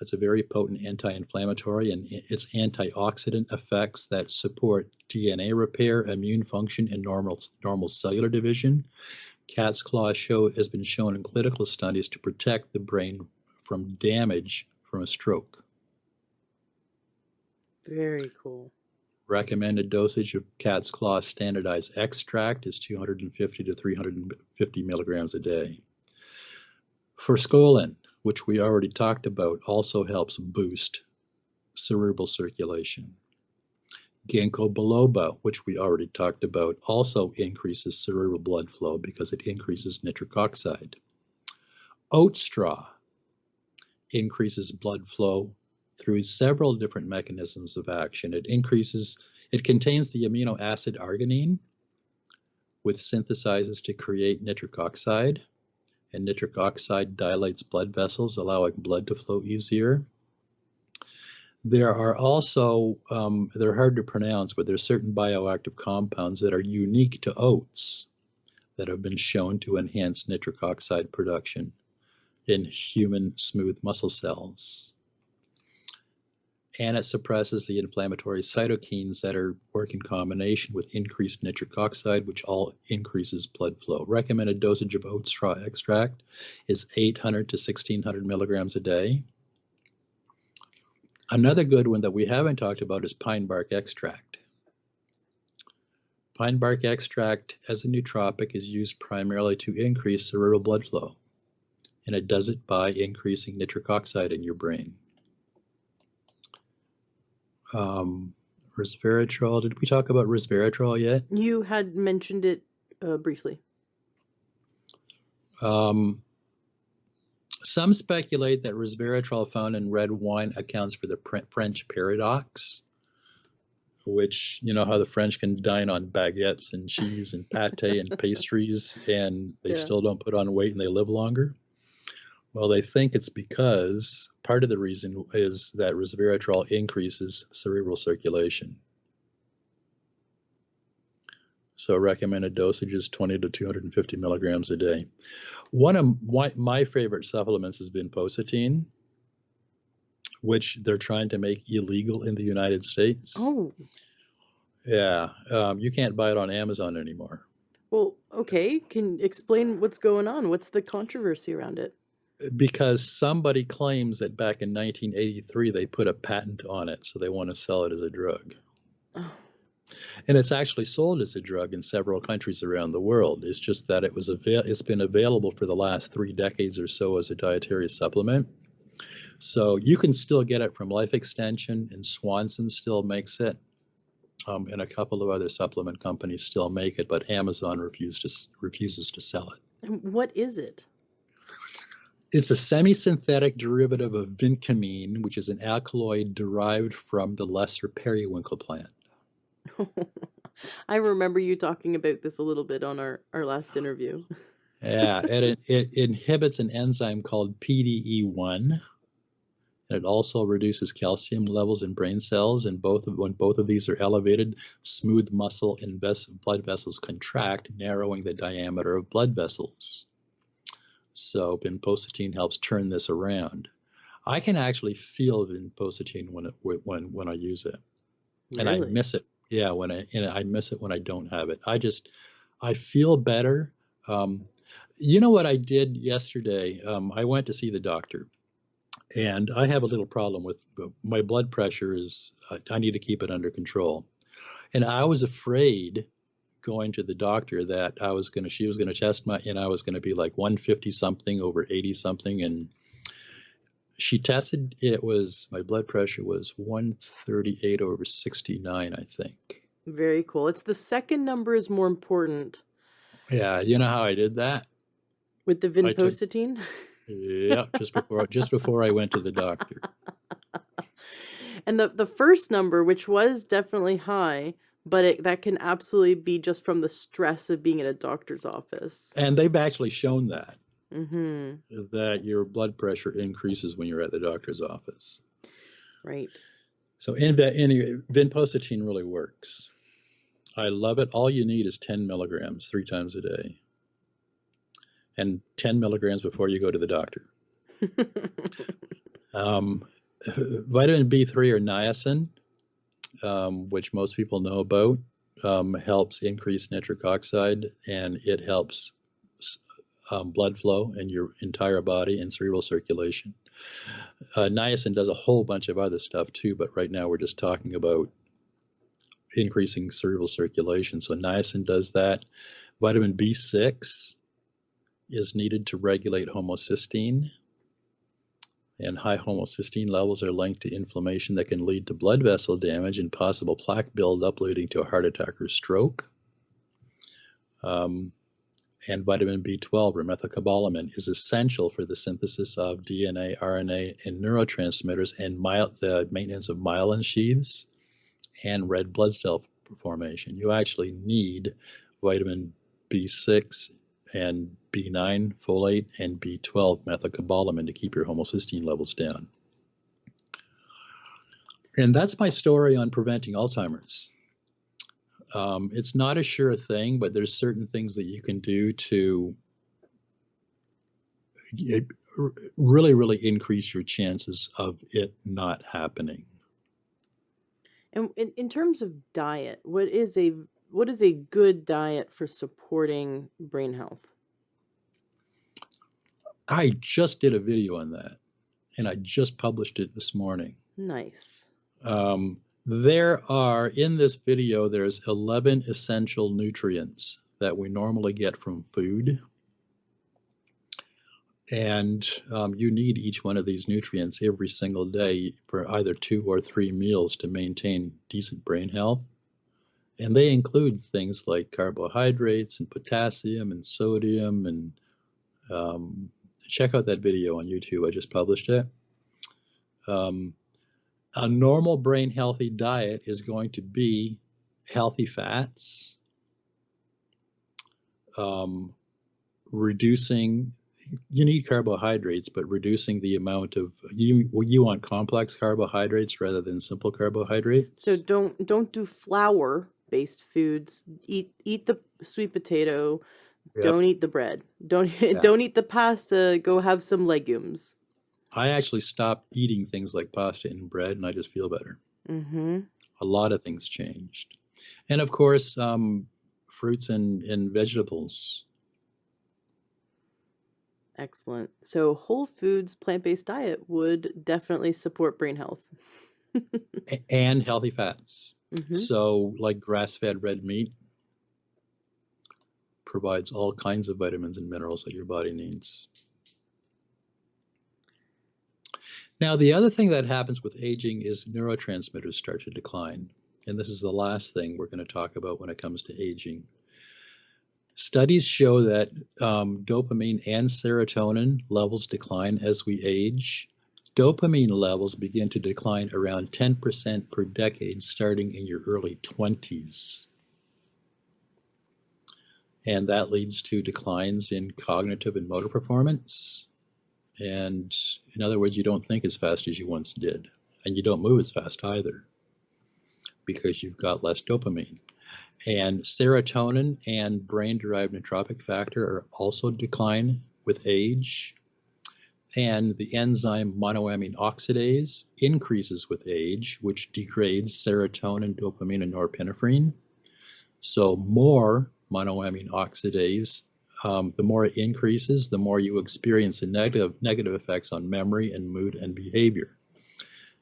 It's a very potent anti-inflammatory, and its antioxidant effects that support DNA repair, immune function, and normal cellular division. Cat's claw has been shown in clinical studies to protect the brain from damage from a stroke.
Very cool.
Recommended dosage of cat's claw standardized extract is 250 to 350 milligrams a day. Forskolin, which we already talked about, also helps boost cerebral circulation. Ginkgo biloba, which we already talked about, also increases cerebral blood flow because it increases nitric oxide. Oat straw increases blood flow through several different mechanisms of action. It contains the amino acid arginine, which synthesizes to create nitric oxide. And nitric oxide dilates blood vessels, allowing blood to flow easier. There are also, they're hard to pronounce, but there's certain bioactive compounds that are unique to oats that have been shown to enhance nitric oxide production in human smooth muscle cells. And it suppresses the inflammatory cytokines that work in combination with increased nitric oxide, which all increases blood flow. Recommended dosage of oat straw extract is 800 to 1600 milligrams a day. Another good one that we haven't talked about is pine bark extract. Pine bark extract as a nootropic is used primarily to increase cerebral blood flow, and it does it by increasing nitric oxide in your brain. Resveratrol. Did we talk about resveratrol yet?
You had mentioned it briefly.
Some speculate that resveratrol found in red wine accounts for the French paradox, which, you know how the French can dine on baguettes and cheese and pate and pastries, and they
Yeah.
still don't put on weight and they live longer. Well, they think it's because part of the reason is that resveratrol increases cerebral circulation. So recommended dosage is 20 to 250 milligrams a day. One of my favorite supplements has been vinpocetine, which they're trying to make illegal in the United States.
Oh,
Yeah, you can't buy it on Amazon anymore.
well, okay. Can you explain what's going on? What's the controversy around it?
Because somebody claims that back in 1983 they put a patent on it, so they want to sell it as a drug.
Oh,
And it's actually sold as a drug in several countries around the world. It's just that it's been available for the last 3 decades or so as a dietary supplement. So you can still get it from Life Extension, and Swanson still makes it, and a couple of other supplement companies still make it, but Amazon refuses to sell it.
and what is it?
It's a semi-synthetic derivative of vincamine, which is an alkaloid derived from the lesser periwinkle plant.
I remember you talking about this a little bit on our last interview.
Yeah, and it inhibits an enzyme called PDE1. And it also reduces calcium levels in brain cells, and when both of these are elevated, smooth muscle and blood vessels contract, narrowing the diameter of blood vessels. So vinpocetine helps turn this around. I can actually feel vinpocetine when I use it, and I
Really?
miss it. Yeah, I miss it when I don't have it. I feel better. You know what I did yesterday? I went to see the doctor. And I have a little problem with my blood pressure is I need to keep it under control. And I was afraid going to the doctor that she was going to test and I was going to be like 150 something over 80 something. And she tested, my blood pressure was 138 over 69, I think.
Very cool. It's the second number is more important
Yeah. You know how I did that?
with the vinpocetine.
Yeah, just before I went to the doctor.
And the first number, which was definitely high, but that can absolutely be just from the stress of being in a doctor's office.
And they've actually shown that.
Mm-hmm.
That your blood pressure increases when you're at the doctor's office.
Right.
So vinpocetine really works. I love it. All you need is 10 milligrams 3 times a day. And 10 milligrams before you go to the doctor. Vitamin B3 or niacin, which most people know about, helps increase nitric oxide, and it helps blood flow in your entire body and cerebral circulation. Niacin does a whole bunch of other stuff too, but right now we're just talking about increasing cerebral circulation. So niacin does that. Vitamin B6 is needed to regulate homocysteine, and high homocysteine levels are linked to inflammation that can lead to blood vessel damage and possible plaque buildup, leading to a heart attack or stroke. And vitamin B12 or methylcobalamin is essential for the synthesis of DNA, RNA, and neurotransmitters, and the maintenance of myelin sheaths and red blood cell formation. You actually need vitamin B6 and B9 folate and B12 methylcobalamin to keep your homocysteine levels down. And that's my story on preventing Alzheimer's. It's not a sure thing, but there's certain things that you can do to really, really increase your chances of it not happening.
And in terms of diet, what is a good diet for supporting brain health?
I just did a video on that, and I just published it this morning.
Nice.
In this video, there's 11 essential nutrients that we normally get from food. And you need each one of these nutrients every single day for either 2 or 3 meals to maintain decent brain health. And they include things like carbohydrates and potassium and sodium and check out that video on YouTube. I just published it. A normal brain healthy diet is going to be healthy fats, reducing, you need carbohydrates, but reducing the amount of, you want complex carbohydrates rather than simple carbohydrates.
So don't do flour based foods. Eat the sweet potato.
Yep.
Don't eat the bread. Don't eat the pasta. Go have some legumes.
I actually stopped eating things like pasta and bread, and I just feel better.
Mm-hmm.
A lot of things changed. And of course, fruits and vegetables.
Excellent. So whole foods, plant-based diet would definitely support brain health.
And healthy fats.
Mm-hmm.
So like grass-fed red meat provides all kinds of vitamins and minerals that your body needs. Now, the other thing that happens with aging is neurotransmitters start to decline. And this is the last thing we're going to talk about when it comes to aging. Studies show that dopamine and serotonin levels decline as we age. Dopamine levels begin to decline around 10% per decade starting in your early 20s. And that leads to declines in cognitive and motor performance. And in other words, you don't think as fast as you once did. And you don't move as fast either because you've got less dopamine. And serotonin and brain-derived nootropic factor are also decline with age. And the enzyme monoamine oxidase increases with age, which degrades serotonin, dopamine, and norepinephrine. So more monoamine oxidase, the more it increases, the more you experience the negative effects on memory and mood and behavior.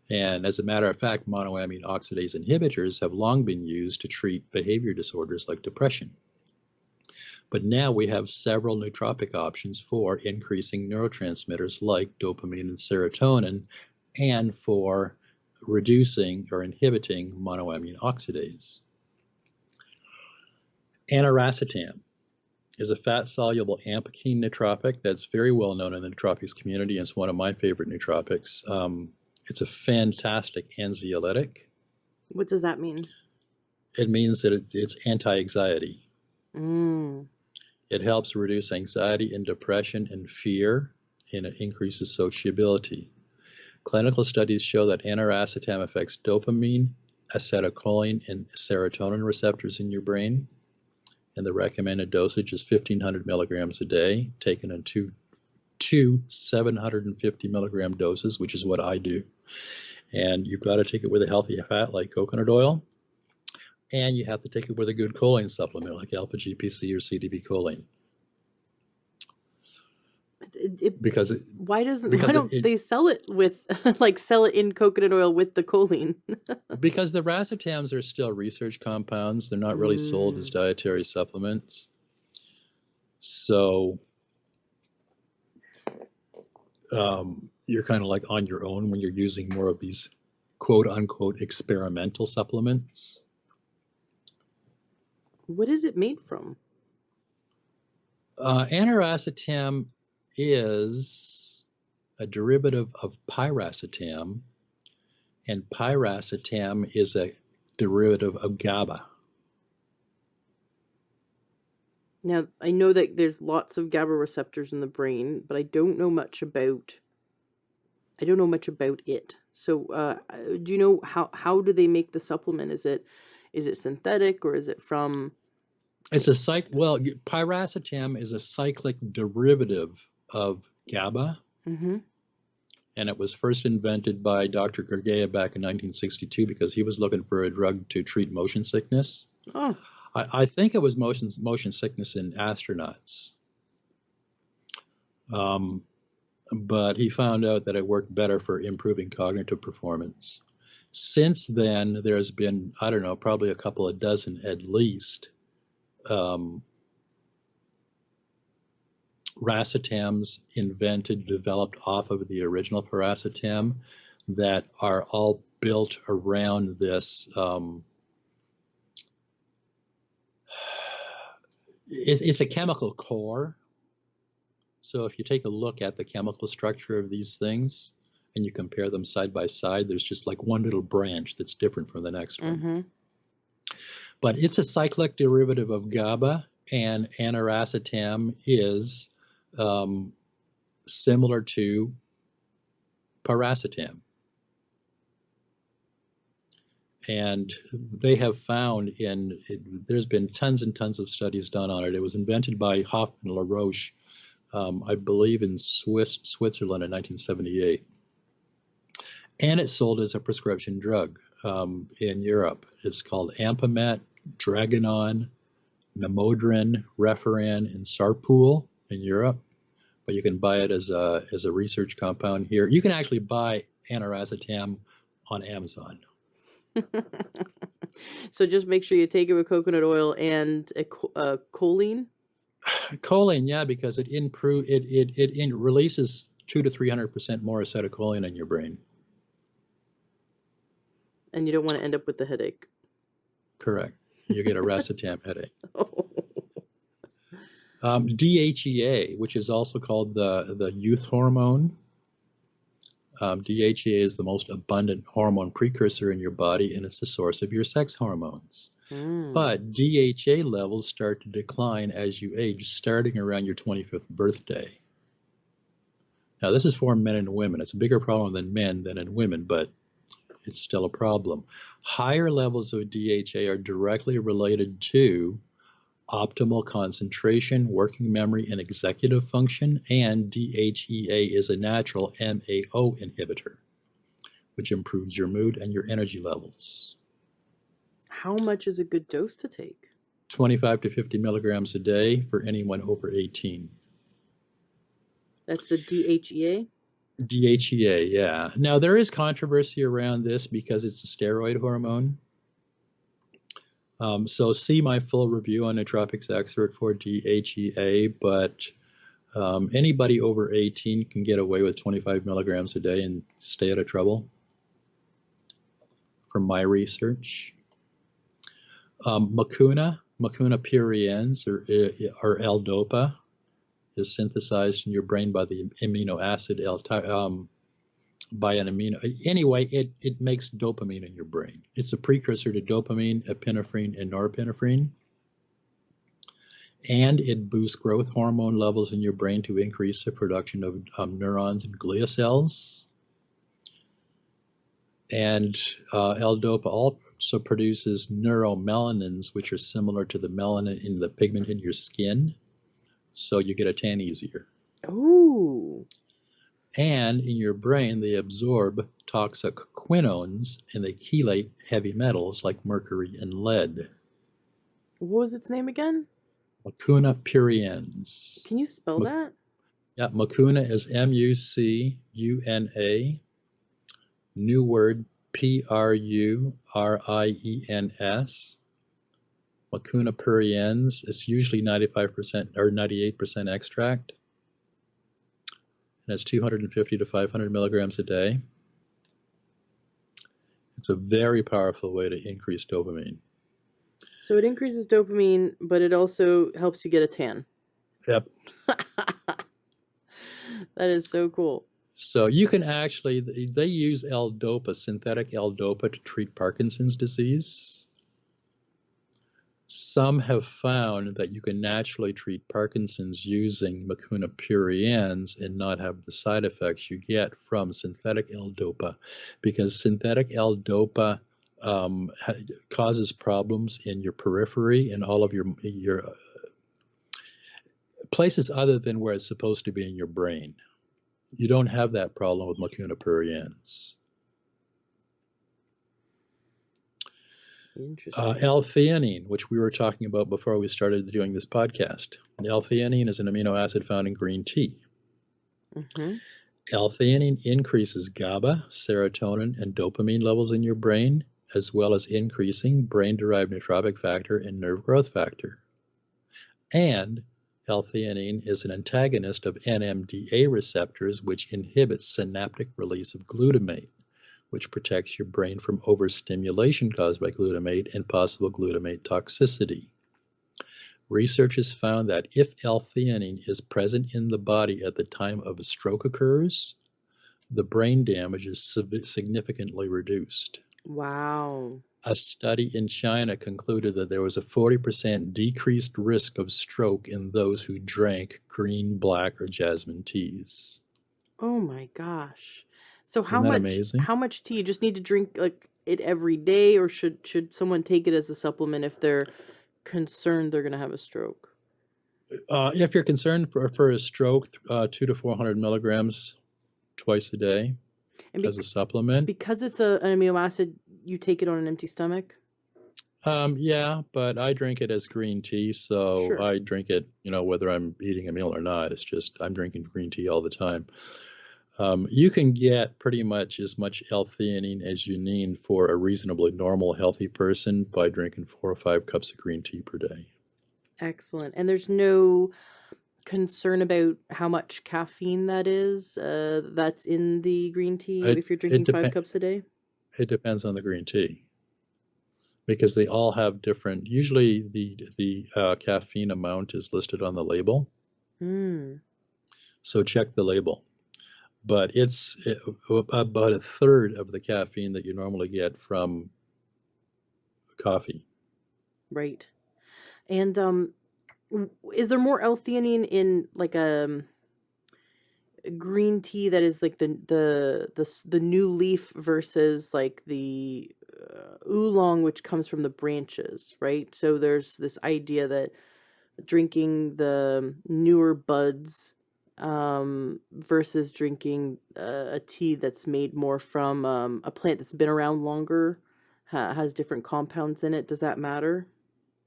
And as a matter of fact, monoamine oxidase inhibitors have long been used to treat behavior disorders like depression. But now we have several nootropic options for increasing neurotransmitters like dopamine and serotonin, and for reducing or inhibiting monoamine oxidase. Aniracetam is a fat-soluble ampakine nootropic that's very well known in the nootropics community. It's one of my favorite nootropics. It's a fantastic anxiolytic.
What does that mean?
It means that it's anti-anxiety.
Mm.
It helps reduce anxiety and depression and fear, and it increases sociability. Clinical studies show that aniracetam affects dopamine, acetylcholine, and serotonin receptors in your brain. And the recommended dosage is 1,500 milligrams a day, taken in two 750 milligram doses, which is what I do. And you've got to take it with a healthy fat like coconut oil. And you have to take it with a good choline supplement like alpha GPC or CDB choline.
Why don't they sell it with sell it in coconut oil with the choline?
Because the racetams are still research compounds. They're not really sold as dietary supplements. So you're kind of like on your own when you're using more of these quote unquote experimental supplements.
What is it made from?
Aniracetam is a derivative of piracetam, and piracetam is a derivative of GABA.
Now, I know that there's lots of GABA receptors in the brain, but I don't know much about it. So, do you know how do they make the supplement? Is it synthetic, or is it from?
It's piracetam is a cyclic derivative of GABA.
Mm-hmm.
And it was first invented by Dr. Gergeya back in 1962 because he was looking for a drug to treat motion sickness.
Oh.
I think it was motion sickness in astronauts. But he found out that it worked better for improving cognitive performance. Since then, there's been, I don't know, probably a couple of dozen at least, racetams developed off of the original piracetam that are all built around this. It's a chemical core So if you take a look at the chemical structure of these things and you compare them side by side, there's just like one little branch that's different from the next one.
Mm-hmm.
But it's a cyclic derivative of GABA, and aniracetam is similar to paracetam. And they have found there's been tons and tons of studies done on it. It was invented by Hoffmann LaRoche, I believe in Switzerland in 1978. And it's sold as a prescription drug in Europe. It's called Ampamet, Dragonon, Namodrin, Referan, and Sarpool in Europe. But you can buy it as a research compound here. You can actually buy aniracetam on Amazon.
So just make sure you take it with coconut oil and choline.
Choline, yeah, because it releases 200 to 300% more acetylcholine in your brain.
And you don't want to end up with the headache.
Correct. You get a racetam headache. DHEA, which is also called the youth hormone. DHEA is the most abundant hormone precursor in your body, and it's the source of your sex hormones. But DHEA levels start to decline as you age, starting around your 25th birthday. Now, this is for men and women. It's a bigger problem in men than in women, but it's still a problem. Higher levels of DHEA are directly related to optimal concentration, working memory, and executive function, and DHEA is a natural MAO inhibitor, which improves your mood and your energy levels.
How much is a good dose to take?
25 to 50 milligrams a day for anyone over 18.
That's the DHEA?
DHEA, yeah. Now, there is controversy around this because it's a steroid hormone. So see my full review on Nootropics Expert for DHEA, but anybody over 18 can get away with 25 milligrams a day and stay out of trouble, from my research. Mucuna pruriens, or L-DOPA, is synthesized in your brain by the amino acid Anyway, it makes dopamine in your brain. It's a precursor to dopamine, epinephrine, and norepinephrine. And it boosts growth hormone levels in your brain to increase the production of neurons and glial And L-DOPA also produces neuromelanins, which are similar to the melanin in the pigment in your skin. So you get a tan easier.
Ooh.
And in your brain, they absorb toxic quinones and they chelate heavy metals like mercury and lead.
What was its name again?
Mucuna pruriens.
Can you spell that?
Yeah, mucuna is Mucuna. New word, Pruriens. Mucuna pruriens is usually 95% or 98% extract. And it's 250 to 500 milligrams a day. It's a very powerful way to increase dopamine.
So it increases dopamine, but it also helps you get a tan.
Yep.
That is so cool.
So you can actually, they use L-DOPA, synthetic L-DOPA, to treat Parkinson's disease. Some have found that you can naturally treat Parkinson's using Mucuna pruriens and not have the side effects you get from synthetic L-DOPA, because synthetic L-DOPA causes problems in your periphery and all of your places other than where it's supposed to be in your brain. You don't have that problem with Mucuna pruriens.
Interesting.
L-theanine, which we were talking about before we started doing this podcast. L-theanine is an amino acid found in green tea.
Mm-hmm.
L-theanine increases GABA, serotonin, and dopamine levels in your brain, as well as increasing brain-derived nootropic factor and nerve growth factor. And L-theanine is an antagonist of NMDA receptors, which inhibits synaptic release of glutamate, which protects your brain from overstimulation caused by glutamate and possible glutamate toxicity. Research has found that if L-theanine is present in the body at the time of a stroke occurs, the brain damage is significantly reduced.
Wow.
A study in China concluded that there was a 40% decreased risk of stroke in those who drank green, black, or jasmine teas.
Oh my gosh. So
Isn't that amazing?
how much tea? You just need to drink like it every day, or should someone take it as a supplement if they're concerned they're gonna have a stroke?
If you're concerned for a stroke, 200 to 400 milligrams twice a day
And
as a supplement.
because it's an amino acid, you take it on an empty stomach?
Yeah, but I drink it as green tea, so
Sure.
I drink it, whether I'm eating a meal or not. It's just I'm drinking green tea all the time. You can get pretty much as much L-theanine as you need for a reasonably normal, healthy person by drinking 4 or 5 cups of green tea per day.
Excellent. And there's no concern about how much caffeine that is, that's in the green tea
It
if you're
it
drinking 5 cups a day?
it depends on the green tea because they all have different. Usually, the caffeine amount is listed on the label,
Hmm.
so check the label. But it's about a third of the caffeine that you normally get from coffee.
Right. And is there more L-theanine in like a green tea that is like the new leaf versus like the oolong, which comes from the branches, right? So there's this idea that drinking the newer buds versus drinking a tea that's made more from a plant that's been around longer, has different compounds in it. Does that matter?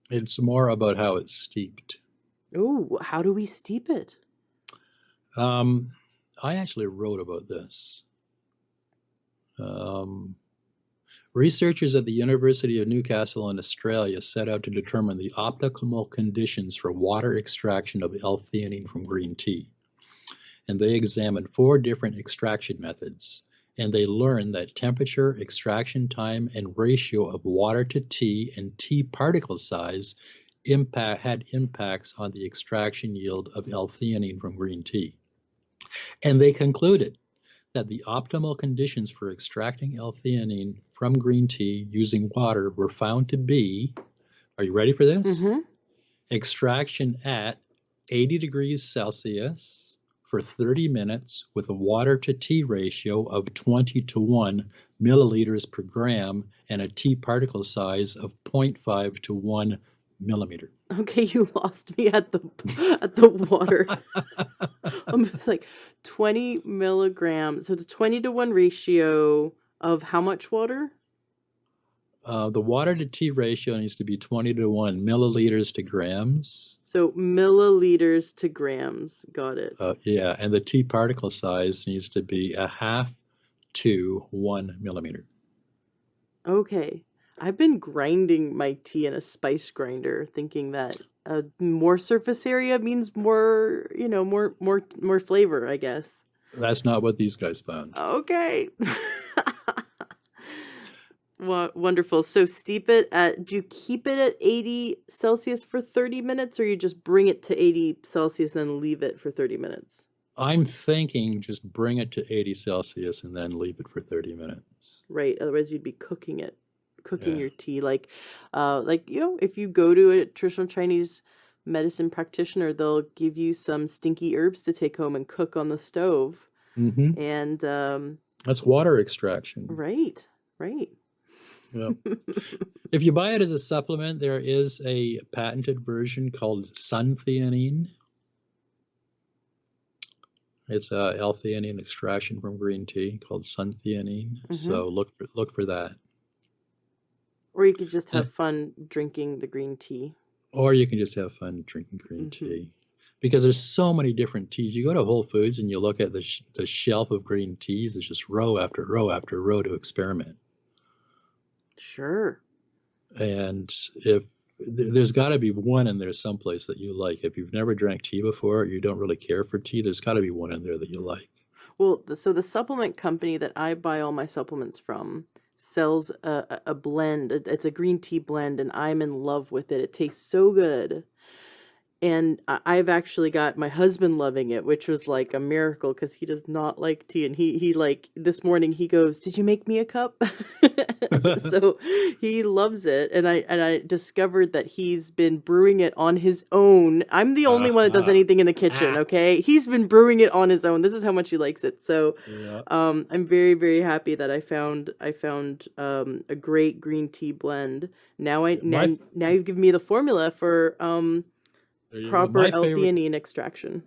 It's more about how it's steeped.
Oh, how do we steep it?
Um, I actually wrote about this. Um, Researchers at the University of Newcastle in Australia set out to determine the optimal conditions for water extraction of L-theanine from green tea. And they examined 4 different extraction methods. And they learned that temperature, extraction time, and ratio of water to tea and tea particle size had impacts on the extraction yield of L-theanine from green tea. And they concluded that the optimal conditions for extracting L-theanine from green tea using water were found to be, are you ready for this?
Mm-hmm.
Extraction at 80 degrees Celsius for 30 minutes with a water to tea ratio of 20 to 1 milliliters per gram and a tea particle size of 0.5 to 1 millimeter.
Okay, you lost me at the water. I'm just like 20 milligrams. So it's a 20 to 1 ratio of how much water?
The water to tea ratio needs to be 20 to 1 milliliters to grams.
So milliliters to grams. Got it.
Yeah, and the tea particle size needs to be a half to 1 millimeter.
Okay. I've been grinding my tea in a spice grinder, thinking that more surface area means more, more flavor, I guess.
That's not what these guys found.
Okay. Wonderful. So steep it do you keep it at 80 Celsius for 30 minutes, or you just bring it to 80 Celsius and leave it for 30 minutes?
I'm thinking just bring it to 80 Celsius and then leave it for 30 minutes.
Right. Otherwise you'd be cooking
Yeah.
your tea like if you go to a traditional Chinese medicine practitioner, they'll give you some stinky herbs to take home and cook on the stove.
Mm-hmm.
And
That's water extraction.
right.
Yeah. If you buy it as a supplement, there is a patented version called suntheanine. It's a L-theanine extraction from green tea called suntheanine.
Mm-hmm.
So look for that.
Or you could just have fun drinking the green tea.
Or you can just have fun drinking green tea. Because there's so many different teas. You go to Whole Foods and you look at the shelf of green teas. It's just row after row after row to experiment.
Sure.
And if there's got to be one in there someplace that you like. If you've never drank tea before, you don't really care for tea, there's got to be one in there that you like.
Well, so the supplement company that I buy all my supplements from sells a blend. It's a green tea blend, and I'm in love with it. It tastes so good. And I've actually got my husband loving it, which was like a miracle because he does not like tea. And he like this morning he goes, "Did you make me a cup?" So he loves it. And I discovered that he's been brewing it on his own. I'm the only one that does
Uh-huh.
anything in the kitchen,
Ah,
okay? He's been brewing it on his own. This is how much he likes it. So
yeah.
I'm very, very happy that I found a great green tea blend.
Yeah, my
Now you've given me the formula for
there you go.
proper L-theanine extraction.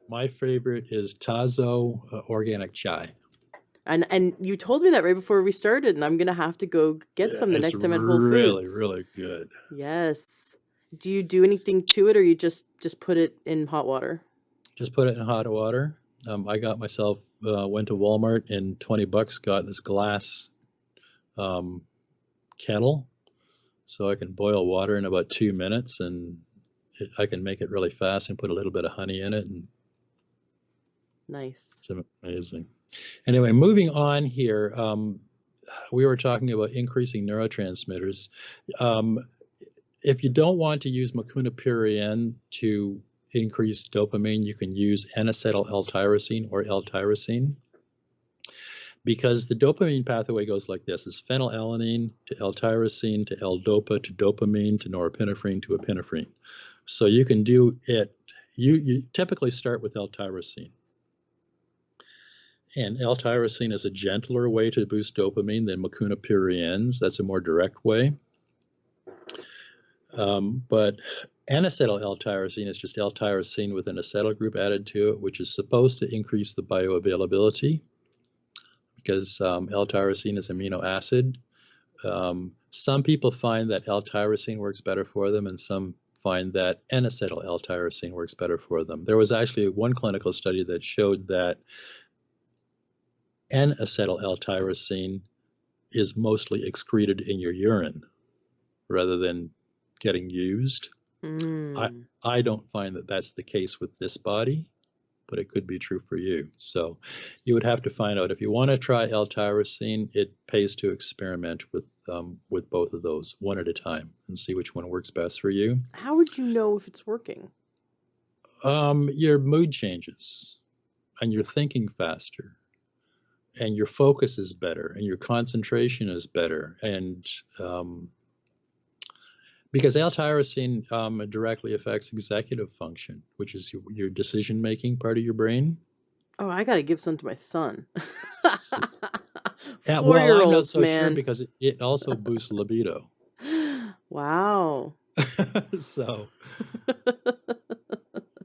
My favorite is Tazo organic chai.
And you told me that right before we started, and I'm gonna have to go get
Yeah,
some the
it's
next time at Whole
really,
Foods.
really good.
Yes. Do you do anything to it, or you just put it in hot water?
Just put it in hot water. I got myself went to Walmart and $20 got this glass um, kettle, so I can boil water in about 2 minutes, and I can make it really fast and put a little bit of honey in it, and
Nice.
it's amazing. Anyway, moving on here, we were talking about increasing neurotransmitters. Um, if you don't want to use macunapirian to increase dopamine, you can use N-acetyl L-tyrosine or L-tyrosine, because the dopamine pathway goes like this: is phenylalanine to L-tyrosine to L-dopa to dopamine to norepinephrine to epinephrine. So you can do it. You typically start with L-tyrosine. And L-tyrosine is a gentler way to boost dopamine than macunapirians. That's a more direct way. But N-acetyl L-tyrosine is just L-tyrosine with an acetyl group added to it, which is supposed to increase the bioavailability because L-tyrosine is amino acid. Some people find that L-tyrosine works better for them, and some find that N-acetyl L-tyrosine works better for them. There was actually one clinical study that showed that N-acetyl L-tyrosine is mostly excreted in your urine rather than getting used. I,
Mm.
I don't find that that's the case with this body, but it could be true for you. So you would have to find out. If you want to try L-tyrosine, it pays to experiment with both of those one at a time and see which one works best for you.
How would you know if it's working?
Your mood changes, and you're thinking faster, and your focus is better, and your concentration is better, and because L-tyrosine directly affects executive function, which is your decision-making part of your brain.
Oh, I gotta give some to my son.
So, yeah, well, I'm not
Four-year-olds,
so sure
man.
because it also boosts libido.
Wow.
So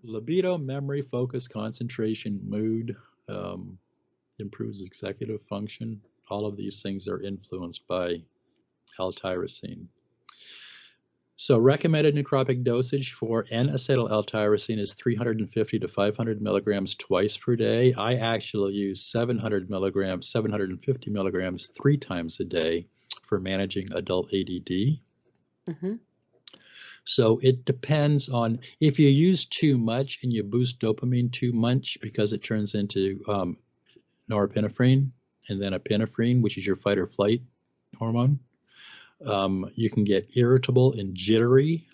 libido, memory, focus, concentration, mood, um, improves executive function. All of these things are influenced by L-tyrosine. So recommended nootropic dosage for N-acetyl L-tyrosine is 350 to 500 milligrams twice per day. I actually use 700 milligrams, 750 milligrams 3 times a day for managing adult ADD.
Mm-hmm.
So it depends on if you use too much and you boost dopamine too much because it turns into norepinephrine and then epinephrine, which is your fight or flight hormone. You can get irritable and jittery,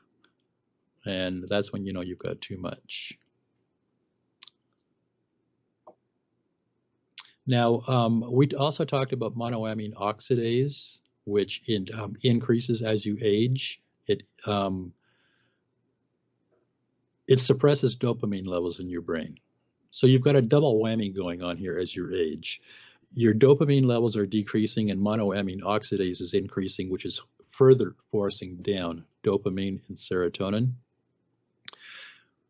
and that's when you know you've got too much. Now, we also talked about monoamine oxidase, which increases as you age. It suppresses dopamine levels in your brain. So you've got a double whammy going on here as you age. Your dopamine levels are decreasing and monoamine oxidase is increasing, which is further forcing down dopamine and serotonin.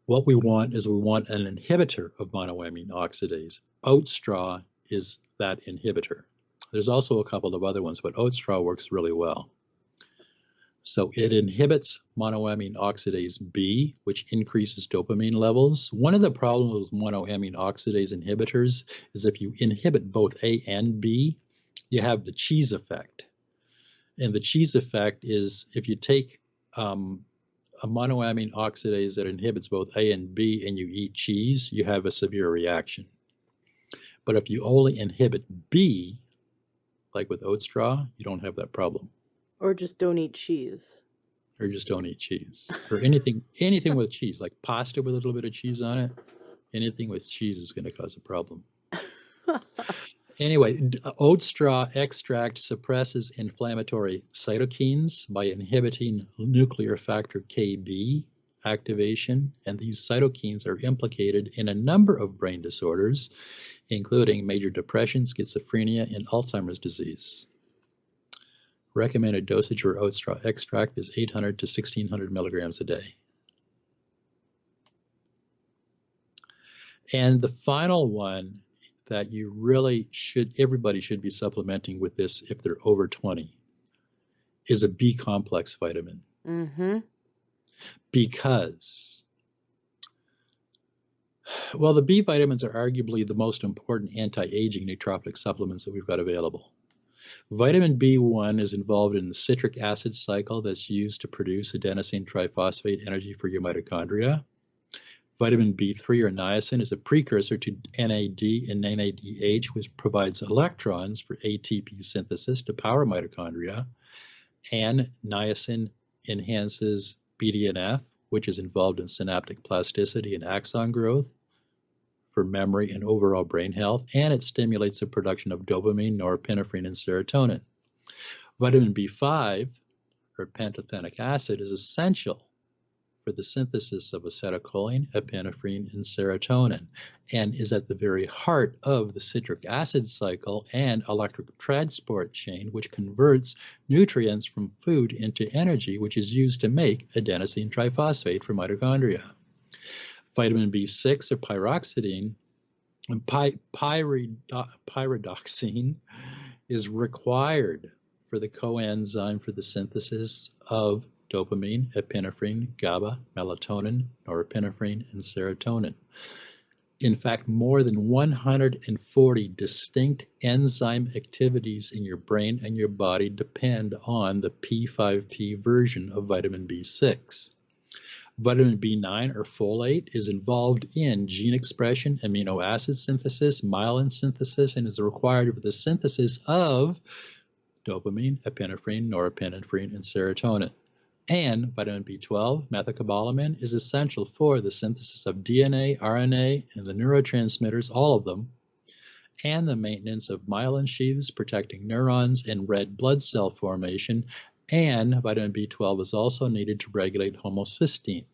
What we want is we want an inhibitor of monoamine oxidase. Oat straw is that inhibitor. There's also a couple of other ones, but oat straw works really well. So it inhibits monoamine oxidase B, which increases dopamine levels. One of the problems with monoamine oxidase inhibitors is if you inhibit both A and B, you have the cheese effect. And the cheese effect is if you take a monoamine oxidase that inhibits both A and B and you eat cheese, you have a severe reaction. But if you only inhibit B, like with oat straw, you don't have that problem.
Or just don't eat cheese.
or just don't eat cheese, or anything with cheese, like pasta with a little bit of cheese on it. Anything with cheese is going to cause a problem. Anyway, oat straw extract suppresses inflammatory cytokines by inhibiting nuclear factor Kb activation, and these cytokines are implicated in a number of brain disorders, including major depression, schizophrenia, and Alzheimer's disease. Recommended dosage for oat straw extract is 800 to 1600 milligrams a day. And the final one that everybody should be supplementing with this if they're over 20, is a B complex vitamin.
Mm-hmm.
Because, well, the B vitamins are arguably the most important anti-aging nootropic supplements that we've got available. Vitamin B1 is involved in the citric acid cycle that's used to produce adenosine triphosphate energy for your mitochondria. Vitamin B3 or niacin is a precursor to NAD and NADH, which provides electrons for ATP synthesis to power mitochondria. And niacin enhances BDNF, which is involved in synaptic plasticity and axon growth for memory and overall brain health, and it stimulates the production of dopamine, norepinephrine, and serotonin. Vitamin B5, or pantothenic acid, is essential for the synthesis of acetylcholine, epinephrine, and serotonin, and is at the very heart of the citric acid cycle and electric transport chain, which converts nutrients from food into energy, which is used to make adenosine triphosphate for mitochondria. Vitamin B6, or pyroxidine, and pyridoxine, is required for the coenzyme for the synthesis of dopamine, epinephrine, GABA, melatonin, norepinephrine, and serotonin. In fact, more than 140 distinct enzyme activities in your brain and your body depend on the P5P version of vitamin B6. Vitamin B9, or folate, is involved in gene expression, amino acid synthesis, myelin synthesis, and is required for the synthesis of dopamine, epinephrine, norepinephrine, and serotonin. And vitamin B12, methylcobalamin, is essential for the synthesis of DNA, RNA, and the neurotransmitters, all of them, and the maintenance of myelin sheaths protecting neurons and red blood cell formation. And vitamin B12 is also needed to regulate homocysteine.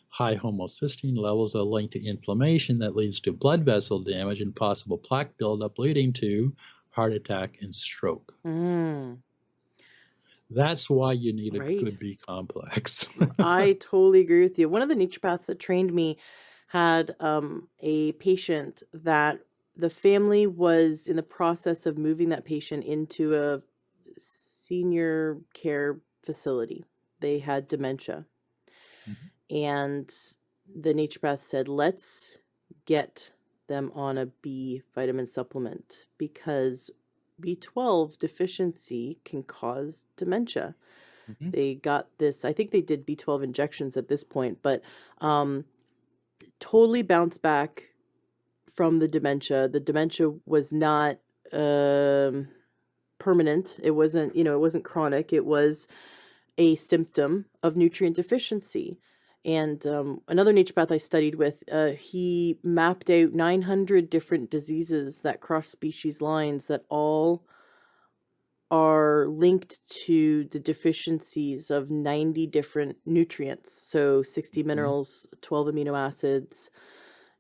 High homocysteine levels are linked to inflammation that leads to blood vessel damage and possible plaque buildup, leading to heart attack and stroke. That's why you need a good B complex.
I totally agree with you. One of the naturopaths that trained me had a patient that the family was in the process of moving that patient into a senior care facility. They had dementia. Mm-hmm. And the naturopath said, let's get them on a B vitamin supplement because B12 deficiency can cause dementia. Mm-hmm. They got this, I think they did B12 injections at this point, but totally bounced back from the dementia. The dementia was not permanent. It wasn't, it wasn't chronic. It was a symptom of nutrient deficiency. And another naturopath I studied with, he mapped out 900 different diseases that cross species lines that all are linked to the deficiencies of 90 different nutrients. So 60 minerals, 12 amino acids,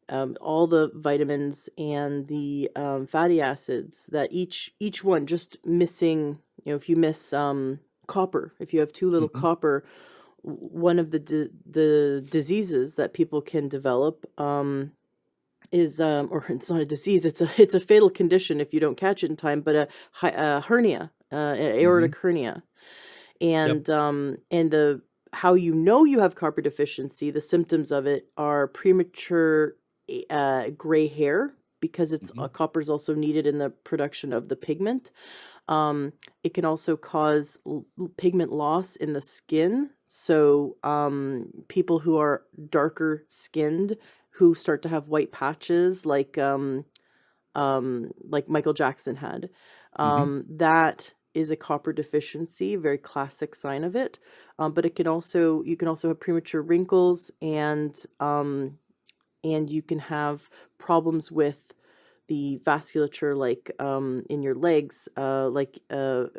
all the vitamins and the fatty acids that each one just missing, if you miss copper, if you have too little mm-hmm. copper, one of the diseases that people can develop is or it's not a disease, it's a fatal condition if you don't catch it in time, but a hernia, aortic mm-hmm. hernia, and yep. And the how you have copper deficiency, the symptoms of it are premature gray hair because it's mm-hmm. Copper is also needed in the production of the pigment. It can also cause pigment loss in the skin. So people who are darker skinned who start to have white patches like Michael Jackson had, mm-hmm. that is a copper deficiency, very classic sign of it. But it can also, you can also have premature wrinkles, and you can have problems with the vasculature, like in your legs, the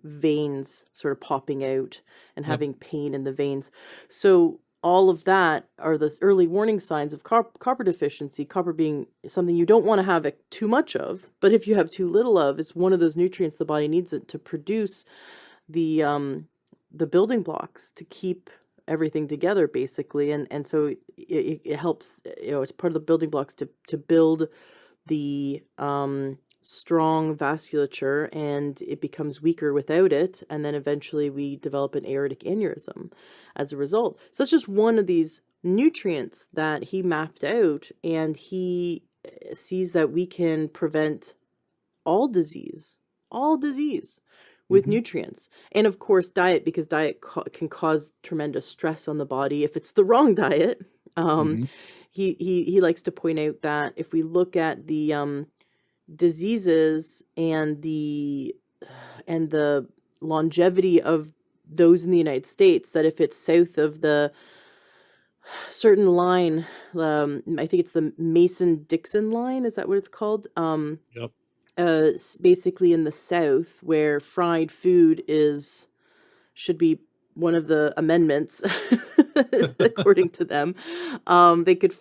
veins sort of popping out and
Yep.
having pain in the veins. So all of that are the early warning signs of copper deficiency. Copper being something you don't want to have too much of, but if you have too little of, it's one of those nutrients the body needs it to produce the building blocks to keep everything together, basically. And so it helps, it's part of the building blocks to build the strong vasculature, and it becomes weaker without it, and then eventually we develop an aortic aneurysm as a result. So it's just one of these nutrients that he mapped out, and he sees that we can prevent all disease with
Mm-hmm.
nutrients. And of course, diet, because diet can cause tremendous stress on the body if it's the wrong diet.
Mm-hmm.
He likes to point out that if we look at the diseases and the longevity of those in the United States, that if it's south of the certain line, I think it's the Mason-Dixon line, is that what it's called?
Yep.
Basically in the South, where fried food should be one of the amendments, according to them.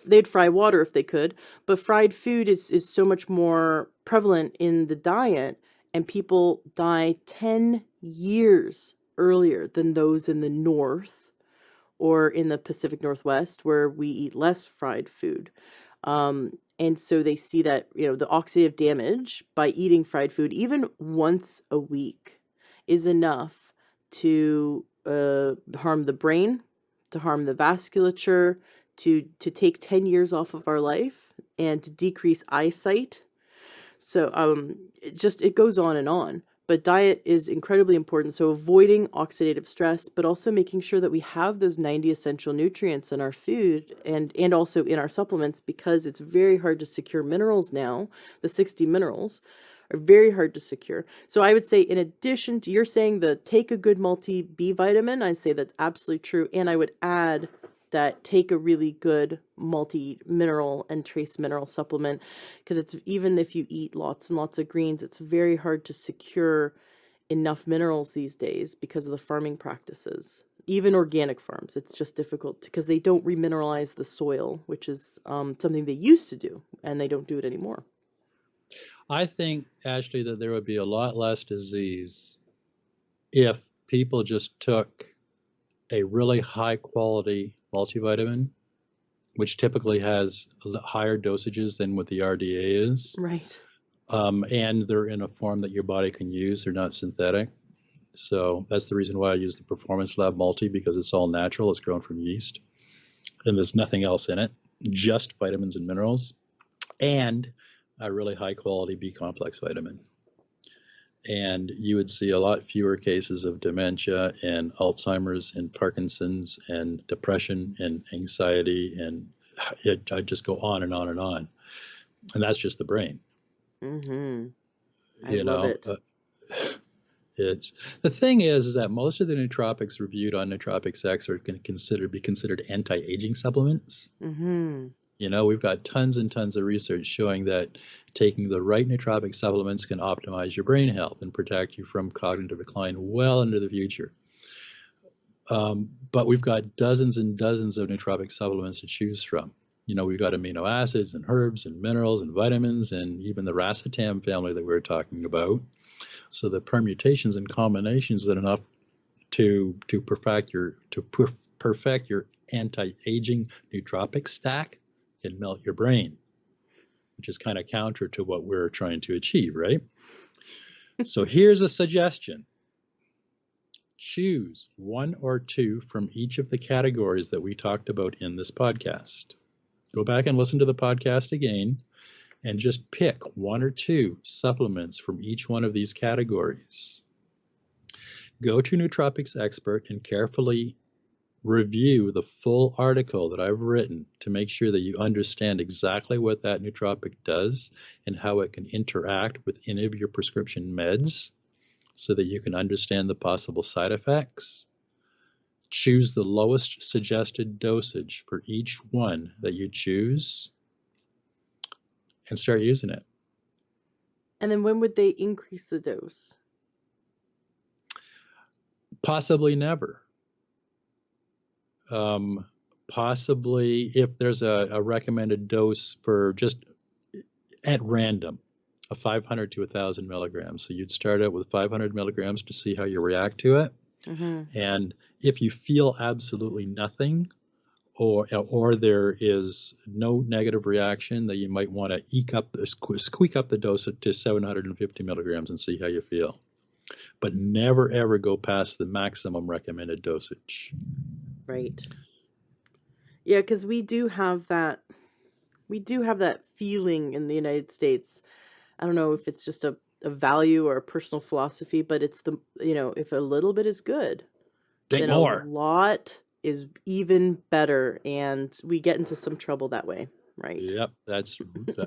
They'd fry water if they could, but fried food is so much more prevalent in the diet, and people die 10 years earlier than those in the North or in the Pacific Northwest, where we eat less fried food. And so they see that, the oxidative damage by eating fried food, even once a week, is enough to harm the brain, to harm the vasculature, to take 10 years off of our life, and to decrease eyesight. So it goes on and on. But diet is incredibly important. So avoiding oxidative stress, but also making sure that we have those 90 essential nutrients in our food and also in our supplements, because it's very hard to secure minerals now. The 60 minerals are very hard to secure. So I would say, in addition to, you're saying the take a good multi B vitamin, I say that's absolutely true. And I would add that take a really good multi-mineral and trace mineral supplement, because it's, even if you eat lots and lots of greens, it's very hard to secure enough minerals these days because of the farming practices. Even organic farms, it's just difficult because they don't remineralize the soil, which is something they used to do, and they don't do it anymore.
I think, Ashley, that there would be a lot less disease if people just took a really high quality multivitamin, which typically has higher dosages than what the RDA is.
Right.
And they're in a form that your body can use. They're not synthetic. So that's the reason why I use the Performance Lab Multi, because it's all natural. It's grown from yeast, and there's nothing else in it, just vitamins and minerals, and a really high quality B complex vitamin. And you would see a lot fewer cases of dementia and Alzheimer's and Parkinson's and depression and anxiety, and I'd just go on and on and on. And that's just the brain.
Mm-hmm. I
You
love
know,
it.
it's the thing is that most of the nootropics reviewed on Nootropics X are going to be considered anti-aging supplements.
Mm-hmm.
You know, we've got tons and tons of research showing that taking the right nootropic supplements can optimize your brain health and protect you from cognitive decline well into the future. But we've got dozens and dozens of nootropic supplements to choose from. You know, we've got amino acids and herbs and minerals and vitamins and even the racetam family that we were talking about. So the permutations and combinations that are enough to perfect your anti-aging nootropic stack can melt your brain, which is kind of counter to what we're trying to achieve, right? So here's a suggestion. Choose one or two from each of the categories that we talked about in this podcast. Go back and listen to the podcast again and just pick one or two supplements from each one of these categories. Go to Nootropics Expert and carefully review the full article that I've written to make sure that you understand exactly what that nootropic does and how it can interact with any of your prescription meds so that you can understand the possible side effects. Choose the lowest suggested dosage for each one that you choose and start using it.
And then when would they increase the dose?
Possibly never. Possibly if there's a recommended dose for just at random, of 500 to 1,000 milligrams. So you'd start out with 500 milligrams to see how you react to it. And if you feel absolutely nothing, or there is no negative reaction, that you might want to squeak up the dose to 750 milligrams and see how you feel. But never ever go past the maximum recommended dosage.
Right. Yeah, because we do have that feeling in the United States. I don't know if it's just a value or a personal philosophy, but it's if a little bit is good,
Take
then
more.
a lot is even better, and we get into some trouble that way, right?
Yep, that's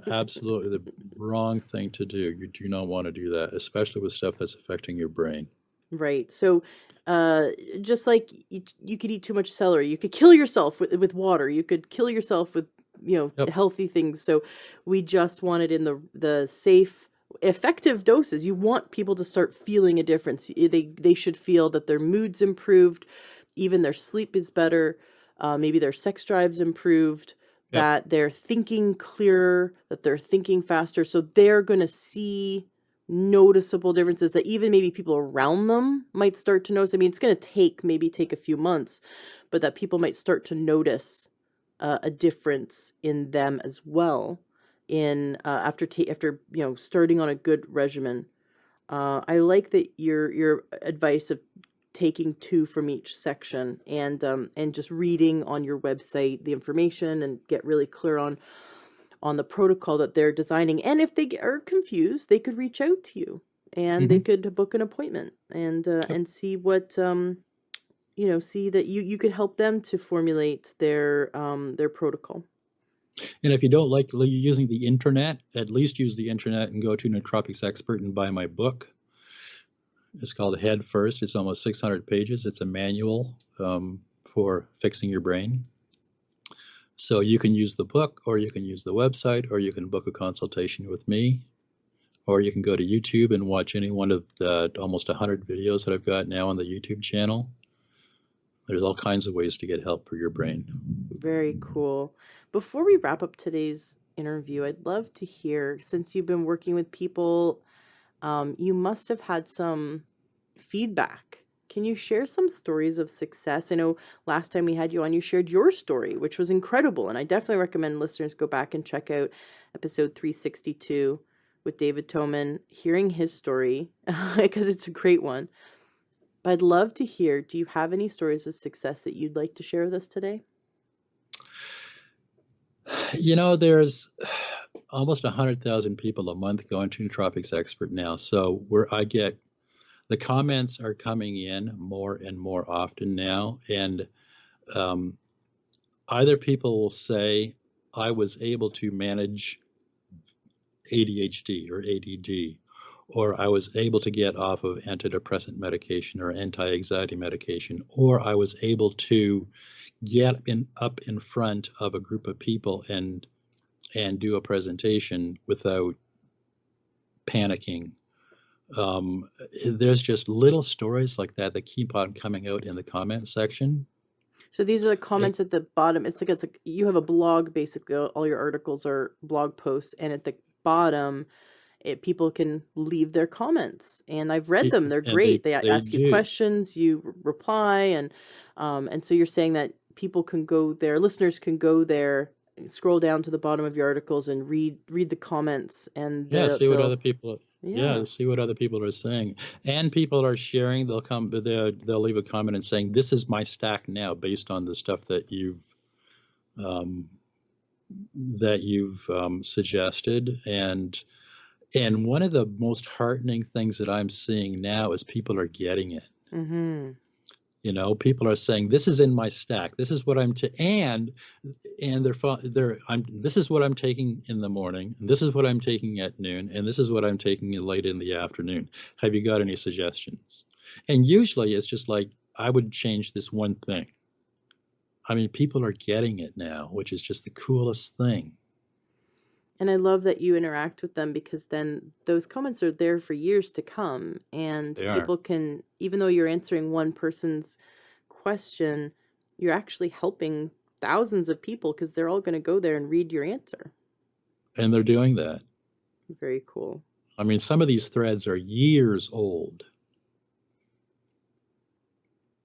absolutely the wrong thing to do. You do not want to do that, especially with stuff that's affecting your brain.
Right. So, just like you could eat too much celery, you could kill yourself with water. You could kill yourself with
Yep.
healthy things. So we just want it in the safe, effective doses. You want people to start feeling a difference. They should feel that their mood's improved, even their sleep is better, maybe their sex drive's improved,
Yep.
that they're thinking clearer, that they're thinking faster. So they're going to see noticeable differences that even maybe people around them might start to notice. I mean, it's going to take a few months, but that people might start to notice a difference in them as well in after starting on a good regimen. I like that your advice of taking 2 from each section and just reading on your website the information and get really clear on the protocol that they're designing. And if they are confused, they could reach out to you and they could book an appointment and see what see that you could help them to formulate their protocol.
And if you don't like using the internet, at least use the internet and go to Nootropics Expert and buy my book. It's called Head First. It's almost 600 pages. It's a manual for fixing your brain. So you can use the book, or you can use the website, or you can book a consultation with me, or you can go to YouTube and watch any one of the almost 100 videos that I've got now on the YouTube channel. There's all kinds of ways to get help for your brain.
Very cool. Before we wrap up today's interview, I'd love to hear, since you've been working with people, you must have had some feedback. Can you share some stories of success? I know last time we had you on, you shared your story, which was incredible. And I definitely recommend listeners go back and check out episode 362 with David Tomen, hearing his story, because it's a great one. But I'd love to hear, do you have any stories of success that you'd like to share with us today?
There's almost 100,000 people a month going to Nootropics Expert now. So the comments are coming in more and more often now. And either people will say, I was able to manage ADHD or ADD, or I was able to get off of antidepressant medication or anti-anxiety medication, or I was able to get up in front of a group of people and do a presentation without panicking. There's just little stories like that keep on coming out in the comment section.
So these are the comments at the bottom. It's like you have a blog, basically. All your articles are blog posts, and at the bottom, people can leave their comments. And I've read them; they're great. They ask you questions, you reply, and so you're saying that people can go there, listeners can go there, scroll down to the bottom of your articles, and read the comments, and
see what other people. See what other people are saying, and people are sharing. They'll leave a comment and saying, "This is my stack now, based on the stuff that you've suggested." And one of the most heartening things that I'm seeing now is people are getting it. People are saying this is in my stack. This is what and this is what I'm taking in the morning, and this is what I'm taking at noon, and this is what I'm taking late in the afternoon. Have you got any suggestions? And usually it's just like, I would change this one thing. I mean, people are getting it now, which is just the coolest thing.
And I love that you interact with them, because then those comments are there for years to come. And
They are.
people can, even though you're answering one person's question, you're actually helping thousands of people, because they're all going to go there and read your answer.
And they're doing that.
Very cool.
I mean, some of these threads are years old.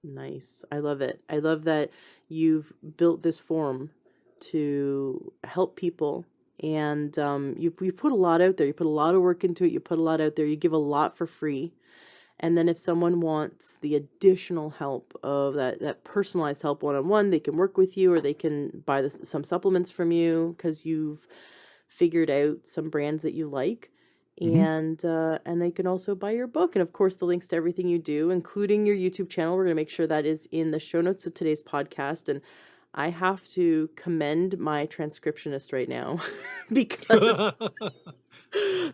Nice. I love it. I love that you've built this forum to help people. And you put a lot out there. You put a lot of work into it. You put a lot out there. You give a lot for free. And then if someone wants the additional help of that personalized help one-on-one, they can work with you, or they can buy some supplements from you because you've figured out some brands that you like. And they can also buy your book. And of course, the links to everything you do, including your YouTube channel, we're going to make sure that is in the show notes of today's podcast. And I have to commend my transcriptionist right now because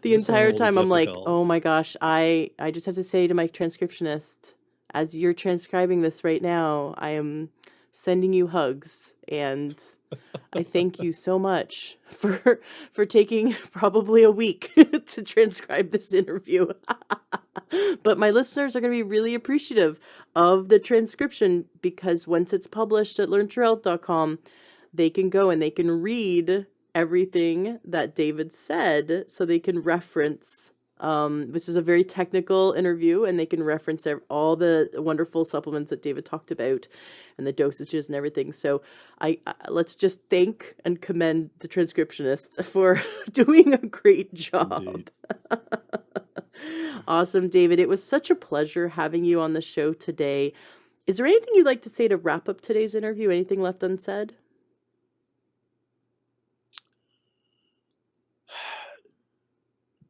the entire time I'm like, oh my gosh, I just have to say to my transcriptionist, as you're transcribing this right now, I am sending you hugs, and I thank you so much for taking probably a week to transcribe this interview. But my listeners are going to be really appreciative of the transcription, because once it's published at learntruehealth.com, they can go and they can read everything that David said, so they can reference, which is a very technical interview, and they can reference all the wonderful supplements that David talked about and the dosages and everything. So let's just thank and commend the transcriptionist for doing a great job. Awesome, David. It was such a pleasure having you on the show today. Is there anything you'd like to say to wrap up today's interview? Anything left unsaid?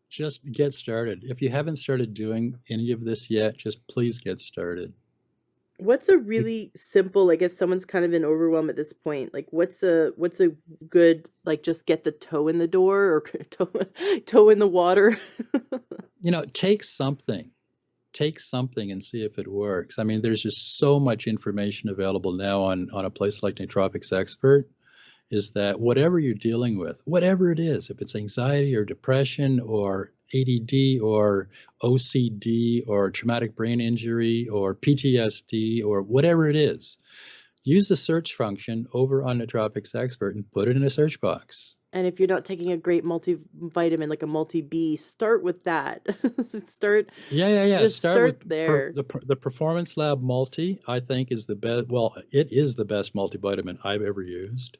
Just get started. If you haven't started doing any of this yet, just please get started.
What's a really simple, like if someone's kind of in overwhelm at this point, like what's a good, like just get the toe in the door, or toe in the water?
Take something and see if it works. I mean, there's just so much information available now on a place like Nootropics Expert, is that whatever you're dealing with, whatever it is, if it's anxiety or depression or ADD or OCD or traumatic brain injury or PTSD or whatever it is, use the search function over on Nootropics Expert and put it in a search box.
And if you're not taking a great multivitamin, like a multi-B, start with that. Start.
Yeah.
Just start there.
The Performance Lab Multi, I think, is the best. Well, it is the best multivitamin I've ever used.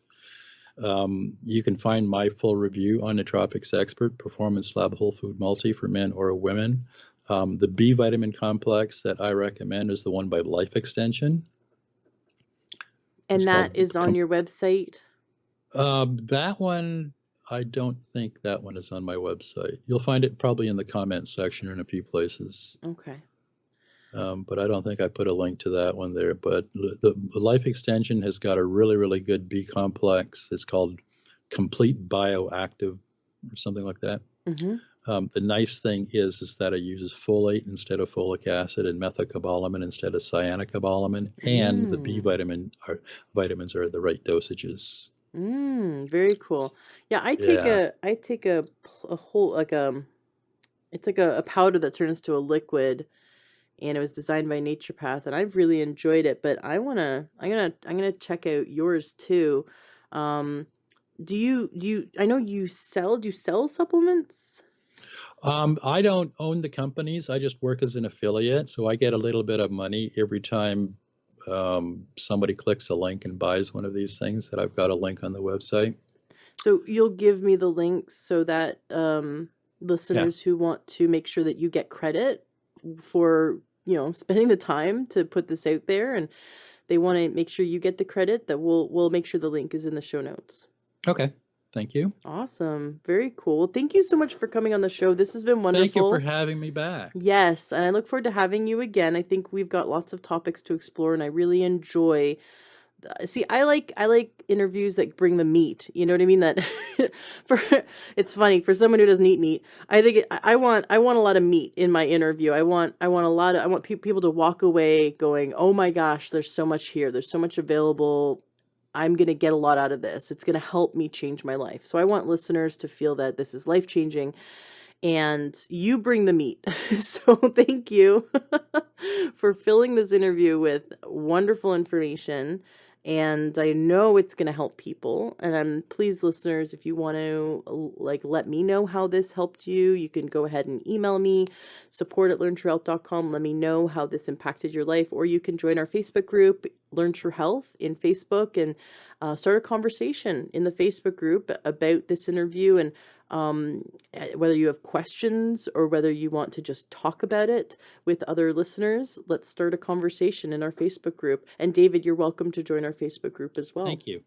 You can find my full review on Nootropics Expert, Performance Lab Whole Food Multi for men or women. The B vitamin complex that I recommend is the one by Life Extension.
And that is on your website?
That one, I don't think that one is on my website. You'll find it probably in the comment section in a few places.
Okay.
But I don't think I put a link to that one there. But the Life Extension has got a really, really good B complex. It's called Complete Bioactive or something like that. The nice thing is that it uses folate instead of folic acid and methylcobalamin instead of cyanocobalamin, and the B vitamins are the right dosages.
Very cool. Yeah, I take a whole, like it's like a powder that turns to a liquid, and it was designed by Naturopath, and I've really enjoyed it. But I'm gonna check out yours too. Do you? I know do you sell supplements?
I don't own the companies. I just work as an affiliate, so I get a little bit of money every time somebody clicks a link and buys one of these things that I've got a link on the website.
So you'll give me the links so that listeners who want to make sure that you get credit for, spending the time to put this out there, and they want to make sure you get the credit, that we'll make sure the link is in the show notes.
Okay. Thank you.
Awesome. Very cool. Thank you so much for coming on the show. This has been
Thank you for
wonderful.
having me back.
Yes, and I look forward to having you again. I think we've got lots of topics to explore, and I really enjoy. See, I like interviews that bring the meat. You know what I mean? That for it's funny for someone who doesn't eat meat. I think I want a lot of meat in my interview. I want people to walk away going, "Oh my gosh, there's so much here. There's so much available. I'm going to get a lot out of this. It's going to help me change my life." So I want listeners to feel that this is life-changing and you bring the meat. So thank you for filling this interview with wonderful information. And I know it's going to help people. And I'm pleased, listeners, if you want to let me know how this helped you, you can go ahead and email me, support@learntruehealth.com. Let me know how this impacted your life. Or you can join our Facebook group, Learn True Health, in Facebook, and start a conversation in the Facebook group about this interview, and whether you have questions or whether you want to just talk about it with other listeners. Let's start a conversation in our Facebook group. And David, you're welcome to join our Facebook group as well.
Thank you.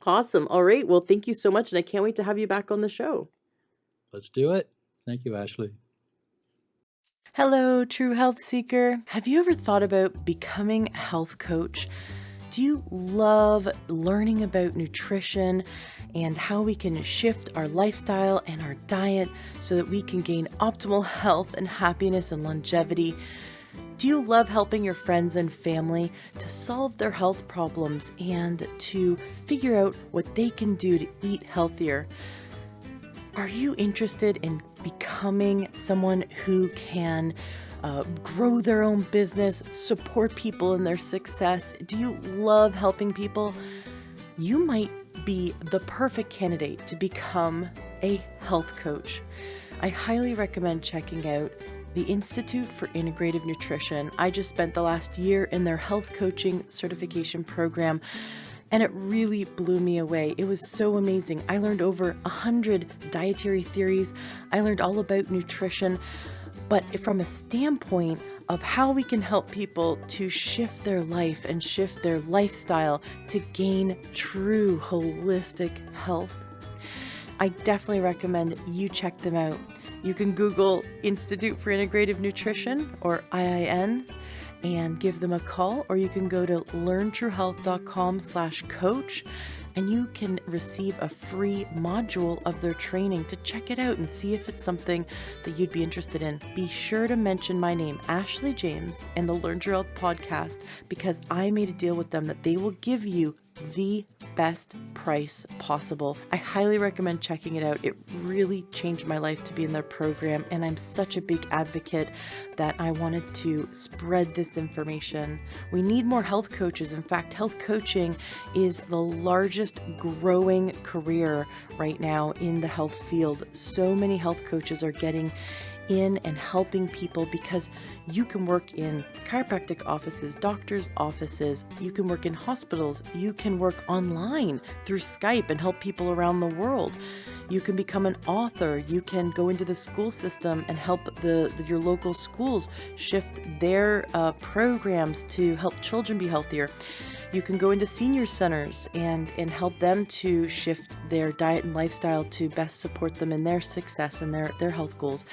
Awesome. All right. Well, thank you so much. And I can't wait to have you back on the show.
Let's do it. Thank you, Ashley.
Hello, true health seeker. Have you ever thought about becoming a health coach? Do you love learning about nutrition and how we can shift our lifestyle and our diet so that we can gain optimal health and happiness and longevity? Do you love helping your friends and family to solve their health problems and to figure out what they can do to eat healthier? Are you interested in becoming someone who can grow their own business, support people in their success? Do you love helping people? You might be the perfect candidate to become a health coach. I highly recommend checking out the Institute for Integrative Nutrition. I just spent the last year in their health coaching certification program, and it really blew me away. It was so amazing. I learned over 100 dietary theories. I learned all about nutrition, but from a standpoint of how we can help people to shift their life and shift their lifestyle to gain true holistic health. I definitely recommend you check them out. You can Google Institute for Integrative Nutrition, or IIN, and give them a call, or you can go to learntruehealth.com/coach, and you can receive a free module of their training to check it out and see if it's something that you'd be interested in. Be sure to mention my name, Ashley James, and the Learn True Health podcast, because I made a deal with them that they will give you the best price possible. I highly recommend checking it out. It really changed my life to be in their program, and I'm such a big advocate that I wanted to spread this information. We need more health coaches. In fact, health coaching is the largest growing career right now in the health field. So many health coaches are getting in and helping people because you can work in chiropractic offices, doctors' offices, you can work in hospitals, you can work online through Skype and help people around the world. You can become an author, you can go into the school system and help your local schools shift their programs to help children be healthier. You can go into senior centers and help them to shift their diet and lifestyle to best support them in their success and their health goals.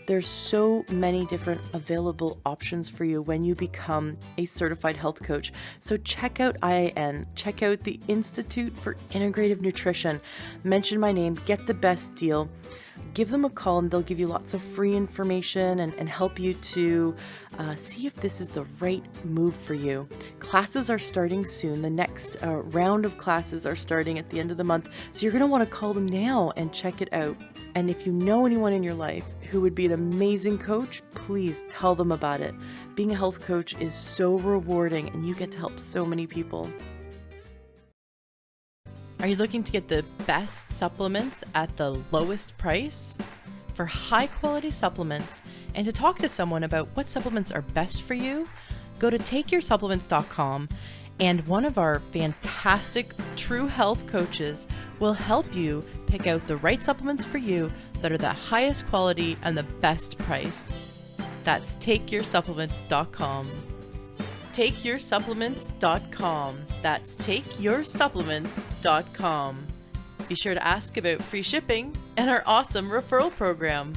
There's so many different available options for you when you become a certified health coach. So check out IIN, check out the Institute for Integrative Nutrition, mention my name, get the best deal. Give them a call and they'll give you lots of free information and help you to see if this is the right move for you. Classes are starting soon. The next round of classes are starting at the end of the month. So you're going to want to call them now and check it out. And if you know anyone in your life who would be an amazing coach, please tell them about it. Being a health coach is so rewarding and you get to help so many people. Are you looking to get the best supplements at the lowest price? For high quality supplements and to talk to someone about what supplements are best for you, go to takeyoursupplements.com and one of our fantastic true health coaches will help you pick out the right supplements for you that are the highest quality and the best price. That's takeyoursupplements.com. takeyoursupplements.com. That's takeyoursupplements.com. Be sure to ask about free shipping and our awesome referral program.